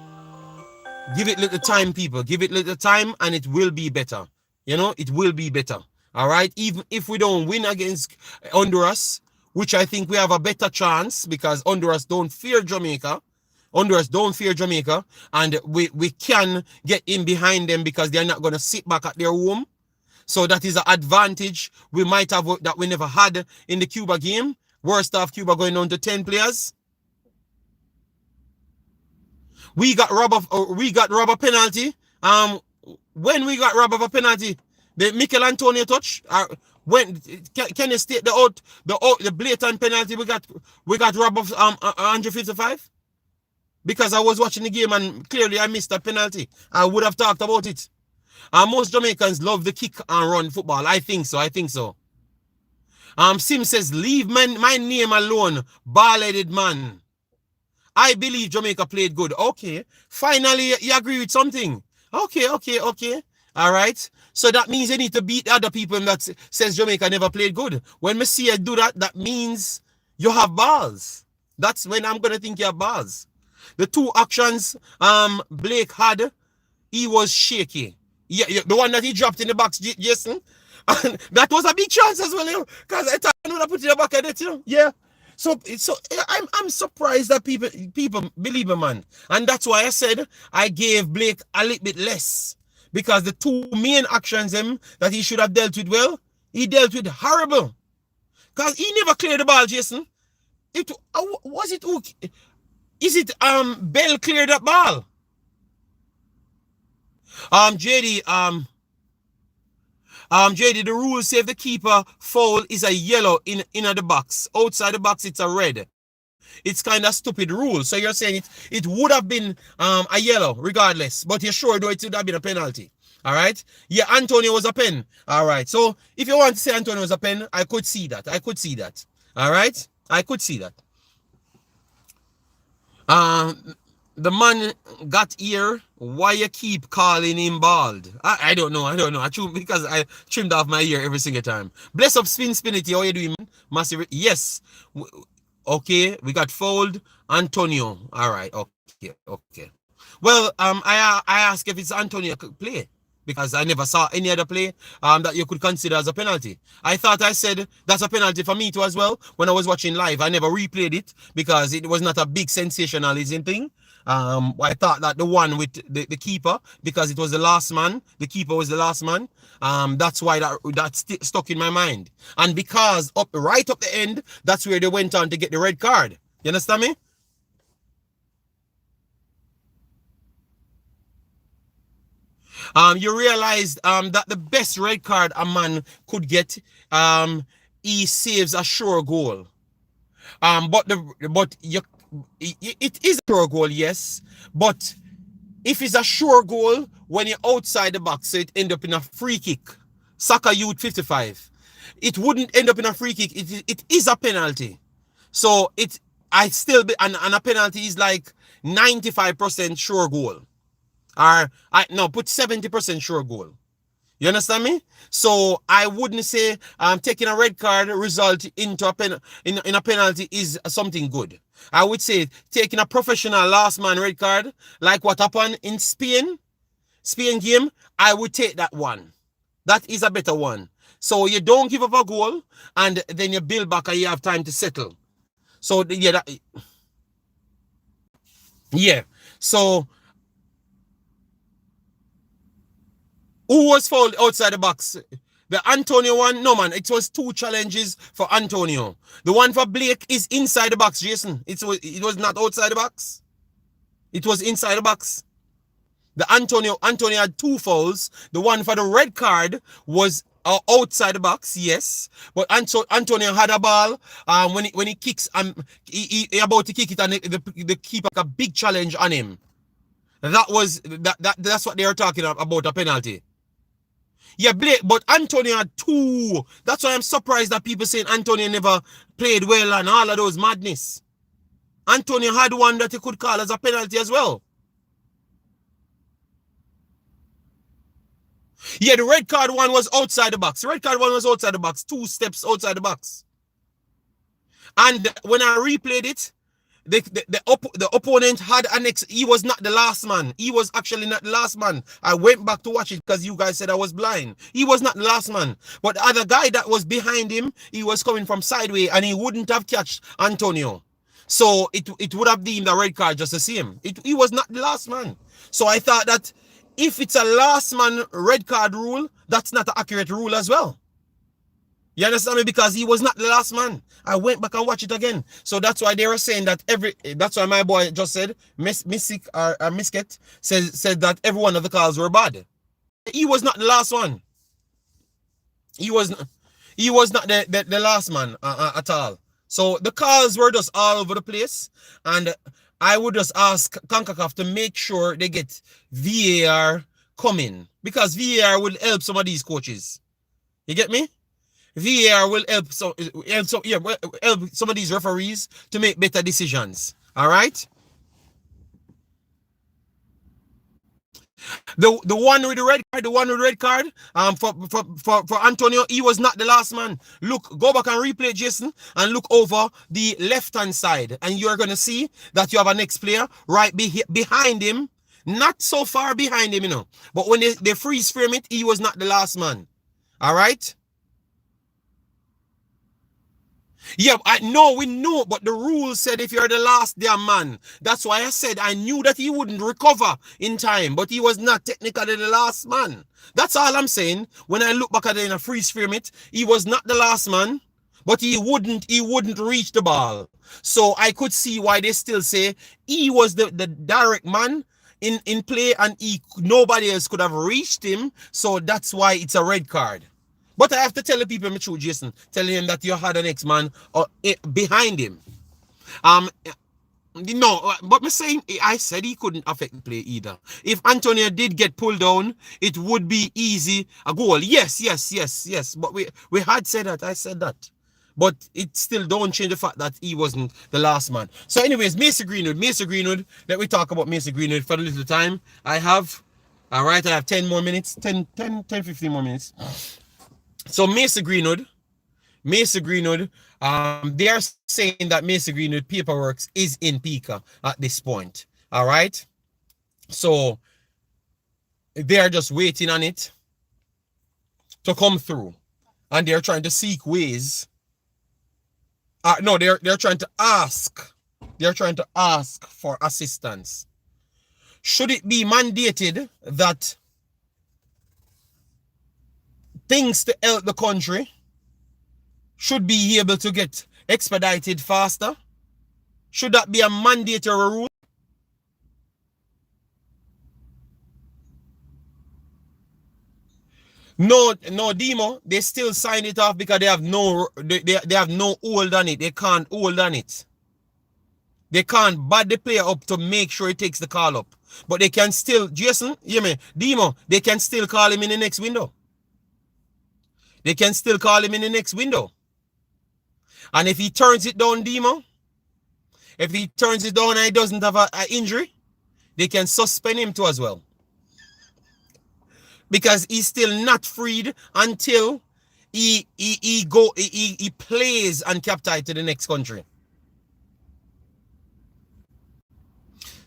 Give it little time, people. Give it little time, and it will be better. You know, it will be better. All right. Even if we don't win against Honduras, which I think we have a better chance because Honduras don't fear Jamaica. Honduras don't fear Jamaica, and we can get in behind them because they're not going to sit back at their home. So that is an advantage we might have that we never had in the Cuba game. Worst off, Cuba going down to 10 players. We got robbed of penalty. When we got robbed of a penalty, the Mikel Antonio touch. When can you state the blatant penalty we got robbed of 155? Because I was watching the game and clearly I missed that penalty. I would have talked about it. Most Jamaicans love the kick and run football. I think so. Sim says, leave my name alone, ball-headed man. I believe Jamaica played good. Okay. Finally, you agree with something. Okay. All right. So that means you need to beat the other people that says Jamaica never played good. When me see you do that, that means you have balls. That's when I'm going to think you have balls. The two actions Blake had, he was shaky. Yeah, the one that he dropped in the box, Jason. And that was a big chance as well, because I thought I would have put it in the back of it, Yeah. So I'm surprised that people believe me, man. And that's why I said I gave Blake a little bit less. Because the two main actions that he should have dealt with well, he dealt with horrible. Because he never cleared the ball, Jason. Is it Bell cleared that ball? JD, the rule say if the keeper foul is a yellow in the box. Outside the box, it's a red. It's kind of stupid rule. So you're saying it would have been a yellow regardless. But you're sure though it would have been a penalty. All right. Yeah, Antonio was a pen. All right. So if you want to say Antonio was a pen, I could see that. All right. I could see that. The man got here. Why you keep calling him bald? I don't know. Because I trimmed off my ear every single time. Bless up, Spinity. How you doing, man? Massive. Yes. Okay. We got fouled. Antonio. All right. Okay. Well, I asked if it's Antonio could play because I never saw any other play that you could consider as a penalty. I thought I said that's a penalty for me too as well when I was watching live. I never replayed it because it was not a big sensationalism thing. I thought that the one with the keeper, because it was the last man, the keeper was the last man. That's why that stuck in my mind. And because right up the end, that's where they went on to get the red card. You understand me? You realized that the best red card a man could get, he saves a sure goal. It is a sure goal, yes. But if it's a sure goal when you're outside the box, so it end up in a free kick. Soccer Youth 55. It wouldn't end up in a free kick. It is a penalty. So and a penalty is like 95% sure goal. Put 70% sure goal. You understand me? So I wouldn't say taking a red card result into a penalty is something good. I would say taking a professional last man red card, like what happened in Spain game, I would take that one. That is a better one. So you don't give up a goal and then you build back and you have time to settle. So yeah. So who was fouled outside the box? The Antonio one? No, man. It was 2 challenges for Antonio. The one for Blake is inside the box, Jason. It was not outside the box. It was inside the box. The Antonio had 2 fouls. The one for the red card was outside the box, yes. But Antonio had a ball when he kicks, he about to kick it, and the keeper got a big challenge on him. That's what they are talking about, a penalty. Yeah, Blake, but Antonio had 2. That's why I'm surprised that people saying Antonio never played well and all of those madness. Antonio had one that he could call as a penalty as well. Yeah, the red card one was outside the box. The red card one was outside the box. 2 steps outside the box. And when I replayed it, the opponent had an he was not the last man. He was actually not the last man. I went back to watch it because you guys said I was blind. He was not the last man. But the other guy that was behind him, he was coming from sideways and he wouldn't have catched Antonio. So it would have deemed a red card just the same. He was not the last man. So I thought that if it's a last man red card rule, that's not an accurate rule as well. You understand me? Because he was not the last man. I went back and watched it again. So that's why they were saying that that's why my boy just said, Misket said that every one of the calls were bad. He was not the last one. He was not the last man at all. So the calls were just all over the place. And I would just ask Concacaf to make sure they get VAR coming. Because VAR will help some of these coaches. You get me? VAR will help some of these referees to make better decisions. All right. The one with the red card, for Antonio, he was not the last man. Look, go back and replay, Jason, and look over the left-hand side, and you're gonna see that you have a next player right behind him, not so far behind him, you know. But when they freeze frame it, he was not the last man. All right. Yeah, we know, but the rule said if you're the last damn man. That's why I said I knew that he wouldn't recover in time, but he was not technically the last man. That's all I'm saying. When I look back at it in a freeze frame it, he was not the last man, but he wouldn't reach the ball. So I could see why they still say he was the direct man in play and nobody else could have reached him. So that's why it's a red card. But I have to tell the people, true, Jason, telling him that you had an ex-man behind him. No, but I said he couldn't affect the play either. If Antonio did get pulled down, it would be easy a goal. Yes. But we had said that. I said that. But it still don't change the fact that he wasn't the last man. So anyways, Mason Greenwood. Let me talk about Mason Greenwood for a little time. I have 10 more minutes, 15 more minutes. So Mason Greenwood, they are saying that Mason Greenwood paperwork is in Pika at this point. All right. So they are just waiting on it to come through, and they're trying to seek ways. No, they're trying to ask. They're trying to ask for assistance. Should it be mandated that things to help the country should be able to get expedited faster? Should that be a mandatory rule? No, Demo, they still sign it off because they have no hold on it. They can't hold on it. They can't bad the player up to make sure he takes the call up. But they can still, Jason, hear me, Demo, they can still call him in the next window. They can still call him in the next window. And if he turns it down, Demo, if he turns it down and he doesn't have an injury, they can suspend him too as well. Because he's still not freed until he plays and captured to the next country.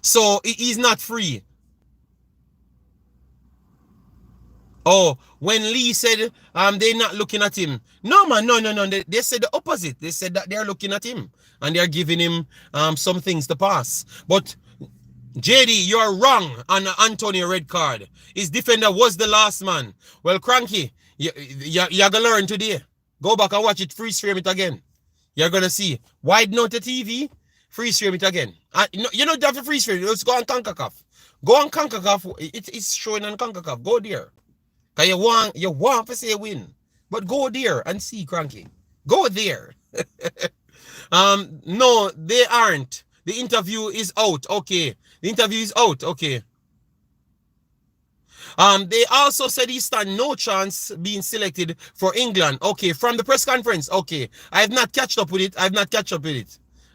So he's not free. Oh, when Lee said they're not looking at him. No, man, no. They said the opposite. They said that they're looking at him and they're giving him some things to pass. But JD, you're wrong on the Antonio red card. His defender was the last man. Well, Cranky, you're going to learn today. Go back and watch it, freeze frame it again. You're going to see. Widen out the TV, freeze frame it again. You don't have to freeze frame it. Let's go on Concacaf. Go on Concacaf. It's showing on Concacaf. Go there. Because you want to say win. But go there and see, Cranky. Go there. No, they aren't. The interview is out. Okay. The interview is out. Okay. They also said he stand no chance being selected for England. Okay, from the press conference. Okay. I have not catched up with it.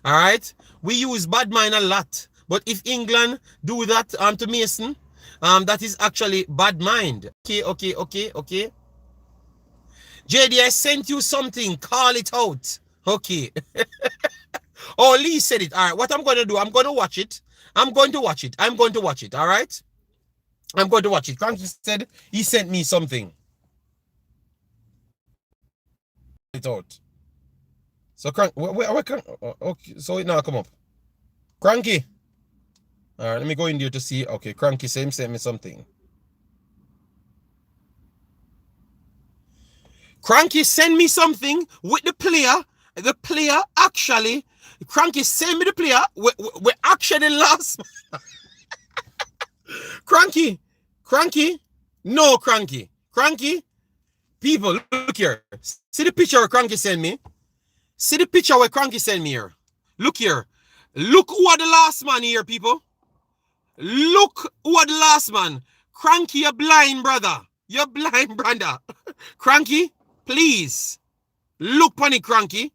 All right. We use bad mind a lot. But if England do that to Mason, that is actually bad mind. Okay. JD, I sent you something. Call it out. Okay. Oh, Lee said it. All right, what I'm going to do, I'm going to watch it. I'm going to watch it. I'm going to watch it. All right? I'm going to watch it. Cranky said he sent me something. It out. So, okay, so it now come up. Cranky. All right, let me go in there to see. Okay, Cranky sent me something. Cranky send me something with the player. The player actually, Cranky send me the player. We actually lost. Cranky. No, Cranky. People, look here. See the picture where Cranky send me? See the picture where Cranky send me here? Look here. Look who are the last man here, people. Look who are the last man. Cranky, you're blind, brother. You're blind, brother. Cranky, please. Look on it, Cranky.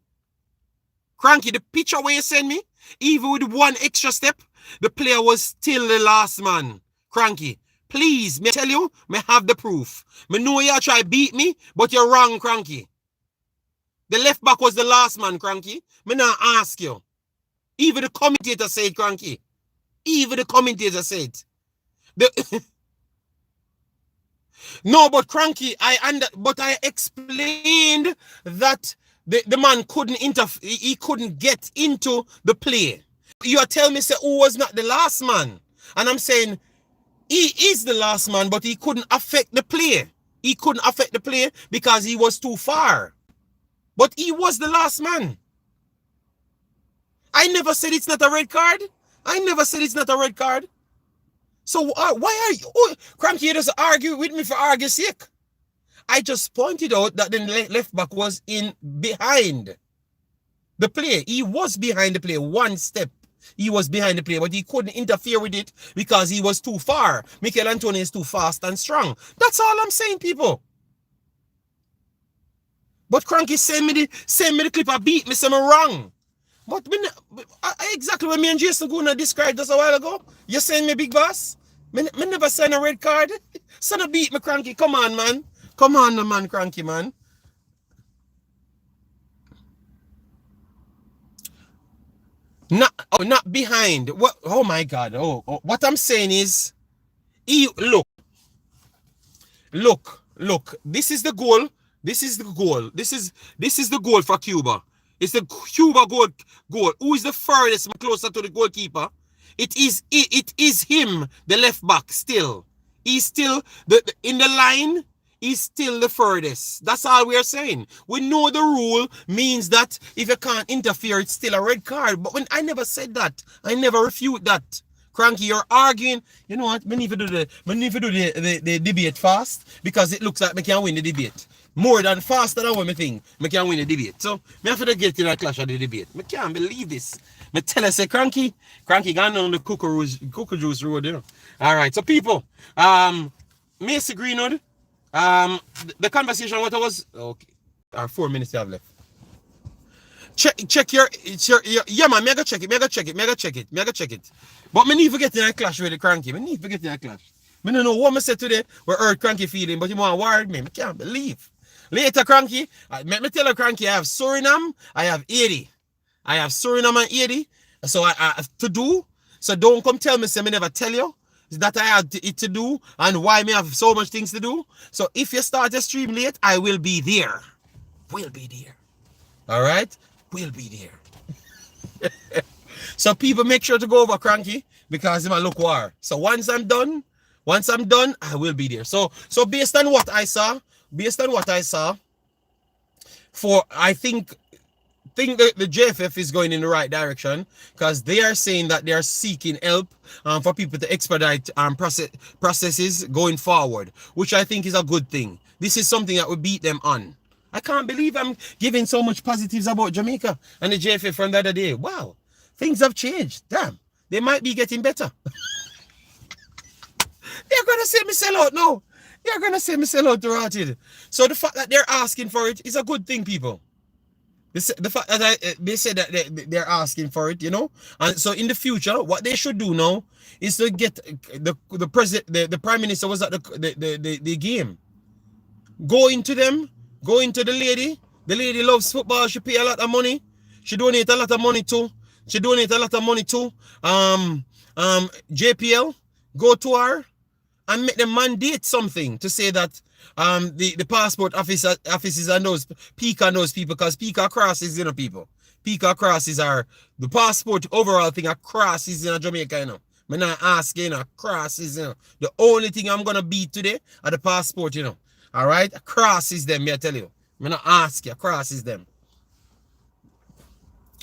Cranky, the picture where you send me, even with one extra step, the player was still the last man. Cranky, please, me tell you, me have the proof. Me know you try beat me, but you're wrong, Cranky. The left back was the last man, Cranky. Me not ask you. Even the commentator said, Cranky. Even the commentator said. No, but Cranky, but I explained that the man couldn't he couldn't get into the play. You are telling me, say, who was not the last man? And I'm saying, he is the last man, but he couldn't affect the play. He couldn't affect the play because he was too far. But he was the last man. I never said it's not a red card. I never said it's not a red card. So why are you, Cranky just argue with me for argue's sake? I just pointed out that the left back was in behind the play. He was behind the play, one step. He was behind the play, but he couldn't interfere with it because he was too far. Mikel Antonio is too fast and strong. That's all I'm saying, people. But Cranky send me the clip I beat me, say me wrong. But exactly what me and Jason Guna described just a while ago. You saying me big boss? Me never send a red card. So no beat me, Cranky. Come on, man. Come on, man, Cranky, man. Not behind. What? Oh my God. Oh, what I'm saying is, look. This is the goal. This is the goal for Cuba. It's the Cuba goal. Who is the furthest closer to the goalkeeper? It is him, the left back. Still, he's still in the line. He's still the furthest. That's all we are saying. We know the rule means that if you can't interfere, it's still a red card. But when I never said that, I never refute that. Cranky, you're arguing. You know what? We need to do the debate fast because it looks like we can win the debate. More than faster than what me think. Me can win the debate. So me have to get in a clash of the debate. Me can't believe this. Me tell us, say Cranky gone down the Cuckoo Juice Road, you know. Alright, so people, Macy Greenwood, the conversation what I was okay. 4 minutes you have left. Check your yeah man, me go check it. But me need to get in a clash with the Cranky. Me don't know what I said today where hurt Cranky feeling, but you want to ward me. I can't believe. Later, Cranky, let me tell you, Cranky, I have Suriname, I have Haiti. I have Suriname and Haiti. So I have to do. So don't come tell me, say me never tell you that I have it to do and why me have so much things to do. So if you start a stream late, I will be there. We'll be there. All right? We'll be there. So people make sure to go over Cranky because it might look war. So once I'm done, I will be there. So based on what I saw, I think the JFF is going in the right direction because they are saying that they are seeking help for people to expedite processes going forward, which I think is a good thing. This is something that will beat them on. I can't believe I'm giving so much positives about Jamaica and the JFF from the other day. Wow, things have changed. Damn, they might be getting better. They're going to say me sell out now. They're going to say me sell out to Rotted. So the fact that they're asking for it is a good thing, people. The fact that they said that they're asking for it, you know. And so in the future, what they should do now is to get the president, the prime minister was at the game. Go into them, go into the lady. The lady loves football. She pay a lot of money. She donate a lot of money too. JPL, go to her and make them mandate something to say that the passport offices and those PICA and those people, because PICA crosses, people. PICA crosses are the passport overall thing crosses in Jamaica, I'm not asking, crosses, The only thing I'm gonna beat today are the passport, Alright? Crosses them, I tell you. I'm not asking, crosses them.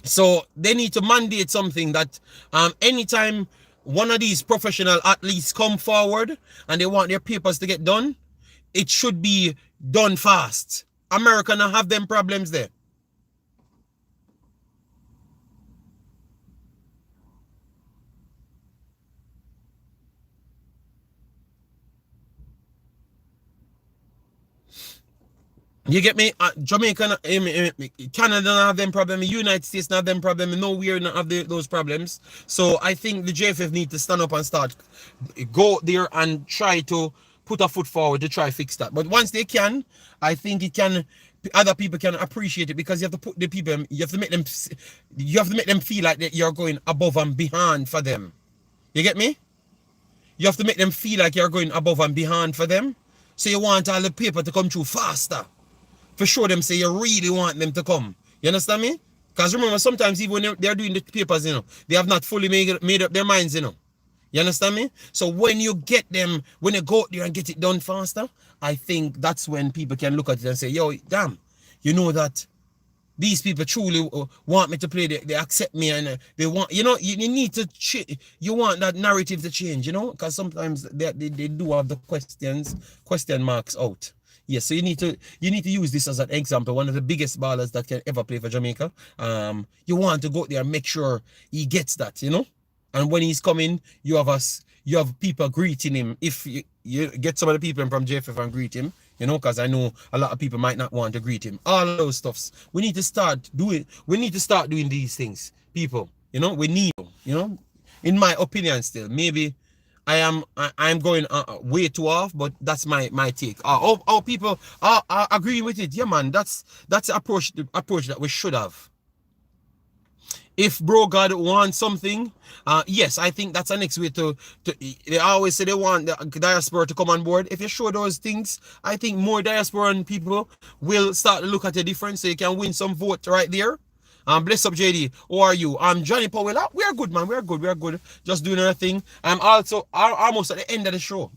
So they need to mandate something that anytime one of these professional athletes come forward and they want their papers to get done, it should be done fast. America now have them problems there. You get me? Jamaica, Canada not have them problem. United States not have them problem. Nowhere not have those problems. So I think the JFF need to stand up and start go there and try to put a foot forward to try fix that. But once they can, I think it can. Other people can appreciate it, because you have to put the people. You have to make them feel like that you're going above and beyond for them. You get me? You have to make them feel like you're going above and beyond for them. So you want all the paper to come through faster. For sure them say you really want them to come. You understand me? Because remember, sometimes even when they're doing the papers, they have not fully made up their minds, You understand me? So when you get them, when you go out there and get it done faster, I think that's when people can look at it and say, yo, damn, that these people truly want me to play, they accept me, and they want, you need to, you want that narrative to change, because sometimes they do have the question marks out. Yes, so you need to use this as an example. One of the biggest ballers that can ever play for Jamaica. You want to go there and make sure he gets that, And when he's coming, you have people greeting him. If you get some of the people from JFF and greet him, because I know a lot of people might not want to greet him. All of those stuffs. We need to start doing these things, people. We need, in my opinion still. Maybe I'm going way too off, but that's my take. People are agreeing with it. Yeah, man, that's the approach that we should have. If Bro God wants something, yes, I think that's the next way to they always say they want the diaspora to come on board. If you show those things, I think more diasporan people will start to look at the difference, so you can win some vote right there. Bless up, JD. How are you? Johnny Powell. We are good, man. We are good. Just doing our thing. I'm almost at the end of the show.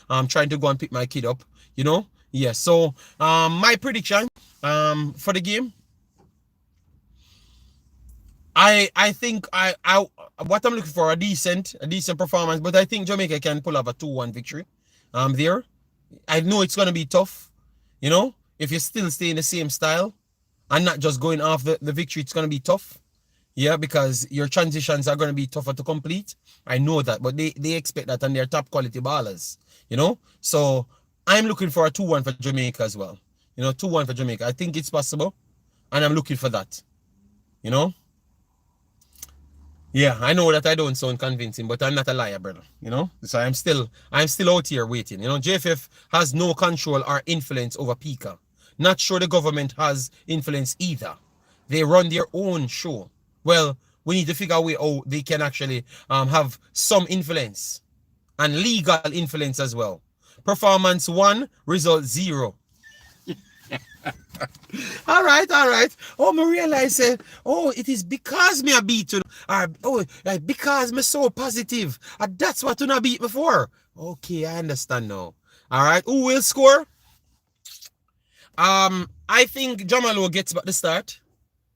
I'm trying to go and pick my kid up. Yeah. So my prediction for the game. I think what I'm looking for, a decent performance, but I think Jamaica can pull off a 2-1 victory. There. I know it's gonna be tough. If you still stay in the same style and not just going off the victory, it's going to be tough. Yeah, because your transitions are going to be tougher to complete. I know that, but they expect that, and they're top quality ballers, So I'm looking for a 2-1 for Jamaica as well. 2-1 for Jamaica. I think it's possible, and I'm looking for that. Yeah, I know that I don't sound convincing, but I'm not a liar, brother. So I'm still out here waiting. JFF has no control or influence over PICA. Not sure the government has influence either. They run their own show. Well, we need to figure out how they can actually have some influence and legal influence as well. Performance 1, result 0. All right. Oh, I realize, it is because me a beat you. Because me so positive. That's what you not beat before. Okay, I understand now. All right, who will score? I think Jamalo gets back the start.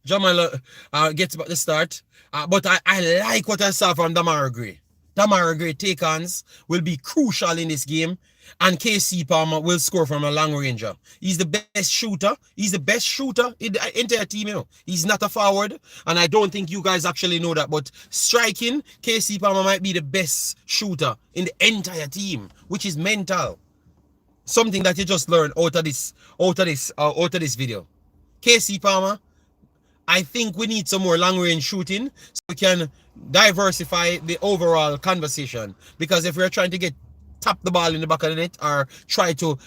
Gets back the start. But I like what I saw from Damara Gray. Damara Gray take-ons will be crucial in this game. And KC Palmer will score from a long ranger. He's the best shooter. He's the best shooter in the entire team. He's not a forward. And I don't think you guys actually know that. But striking, KC Palmer might be the best shooter in the entire team, which is mental. Something that you just learned out of this video. KC Palmer, I think we need some more long range shooting so we can diversify the overall conversation. Because if we're trying to get tap the ball in the back of the net or try to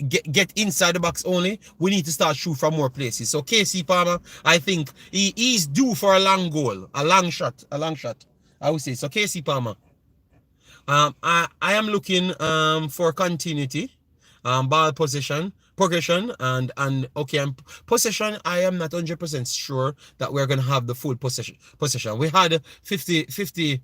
get inside the box only. We need to start shoot from more places. So KC Palmer, I think he's due for a long goal, a long shot, I would say. So KC Palmer. I am looking for continuity, ball possession, progression, and okay, possession. I am not 100% sure that we're gonna have the full possession. We had 52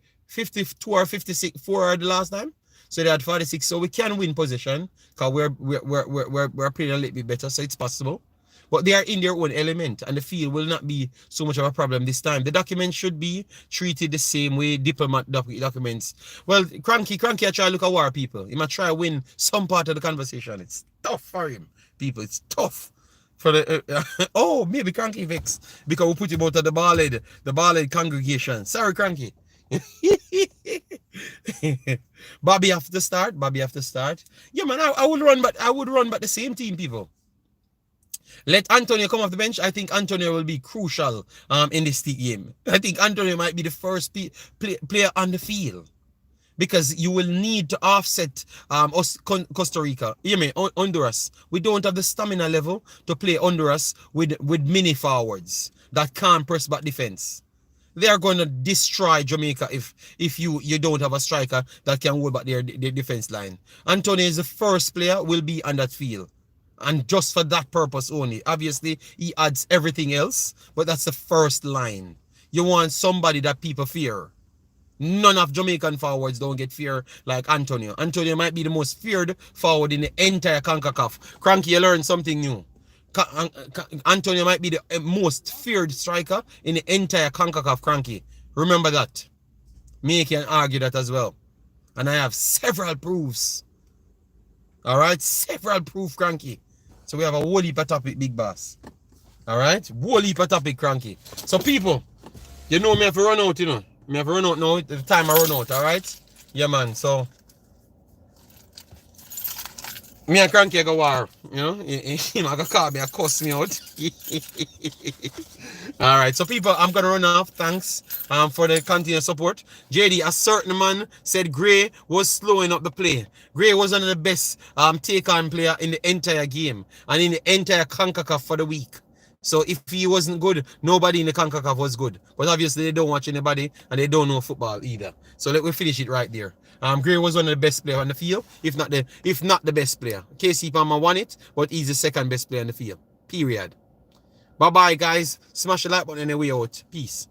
or 56 the last time, so they had 46. So we can win possession because we're playing a little bit better, so it's possible. But they are in their own element, and the field will not be so much of a problem this time. The documents should be treated the same way diplomat documents. Well, Cranky, I try to look at war, people. He might try to win some part of the conversation. It's tough for him, people. It's tough. For the oh, maybe Cranky vex because we put him out of the ballad congregation. Sorry, Cranky. Bobby have to start. Yeah, man, I would run, but the same team, people. Let Antonio come off the bench. I think Antonio will be crucial in this game. I think Antonio might be the first player on the field because you will need to offset Costa Rica. You mean Honduras? We don't have the stamina level to play Honduras with mini forwards that can't press back defense. They are going to destroy Jamaica if you don't have a striker that can hold back their defense line. Antonio is the first player will be on that field. And just for that purpose only. Obviously, he adds everything else, but that's the first line. You want somebody that people fear. None of Jamaican forwards don't get fear like Antonio. Antonio might be the most feared forward in the entire Concacaf. Cranky, you learned something new. Antonio might be the most feared striker in the entire Concacaf, Cranky. Remember that. Me can argue that as well. And I have several proofs. Alright, several proof, Cranky. So we have a whole heap of topic, big boss. Alright, whole heap of topic, Cranky. So people, you know me have to run out, you know. Me have to run out now, the time I run out, alright? Yeah, man, so me and Cranky go war, you know. Him I go call me, I cuss me out. Alright, so people, I'm gonna run off. Thanks for the continued support. JD, a certain man said Gray was slowing up the play. Gray was one of the best take-on player in the entire game and in the entire Concacaf for the week. So if he wasn't good, nobody in the Concacaf was good. But obviously they don't watch anybody and they don't know football either. So let me finish it right there. Gray was one of the best players on the field, if not the best player. KC Palmer won it, but he's the second best player on the field. Period. Bye-bye, guys. Smash the like button and we out. Peace.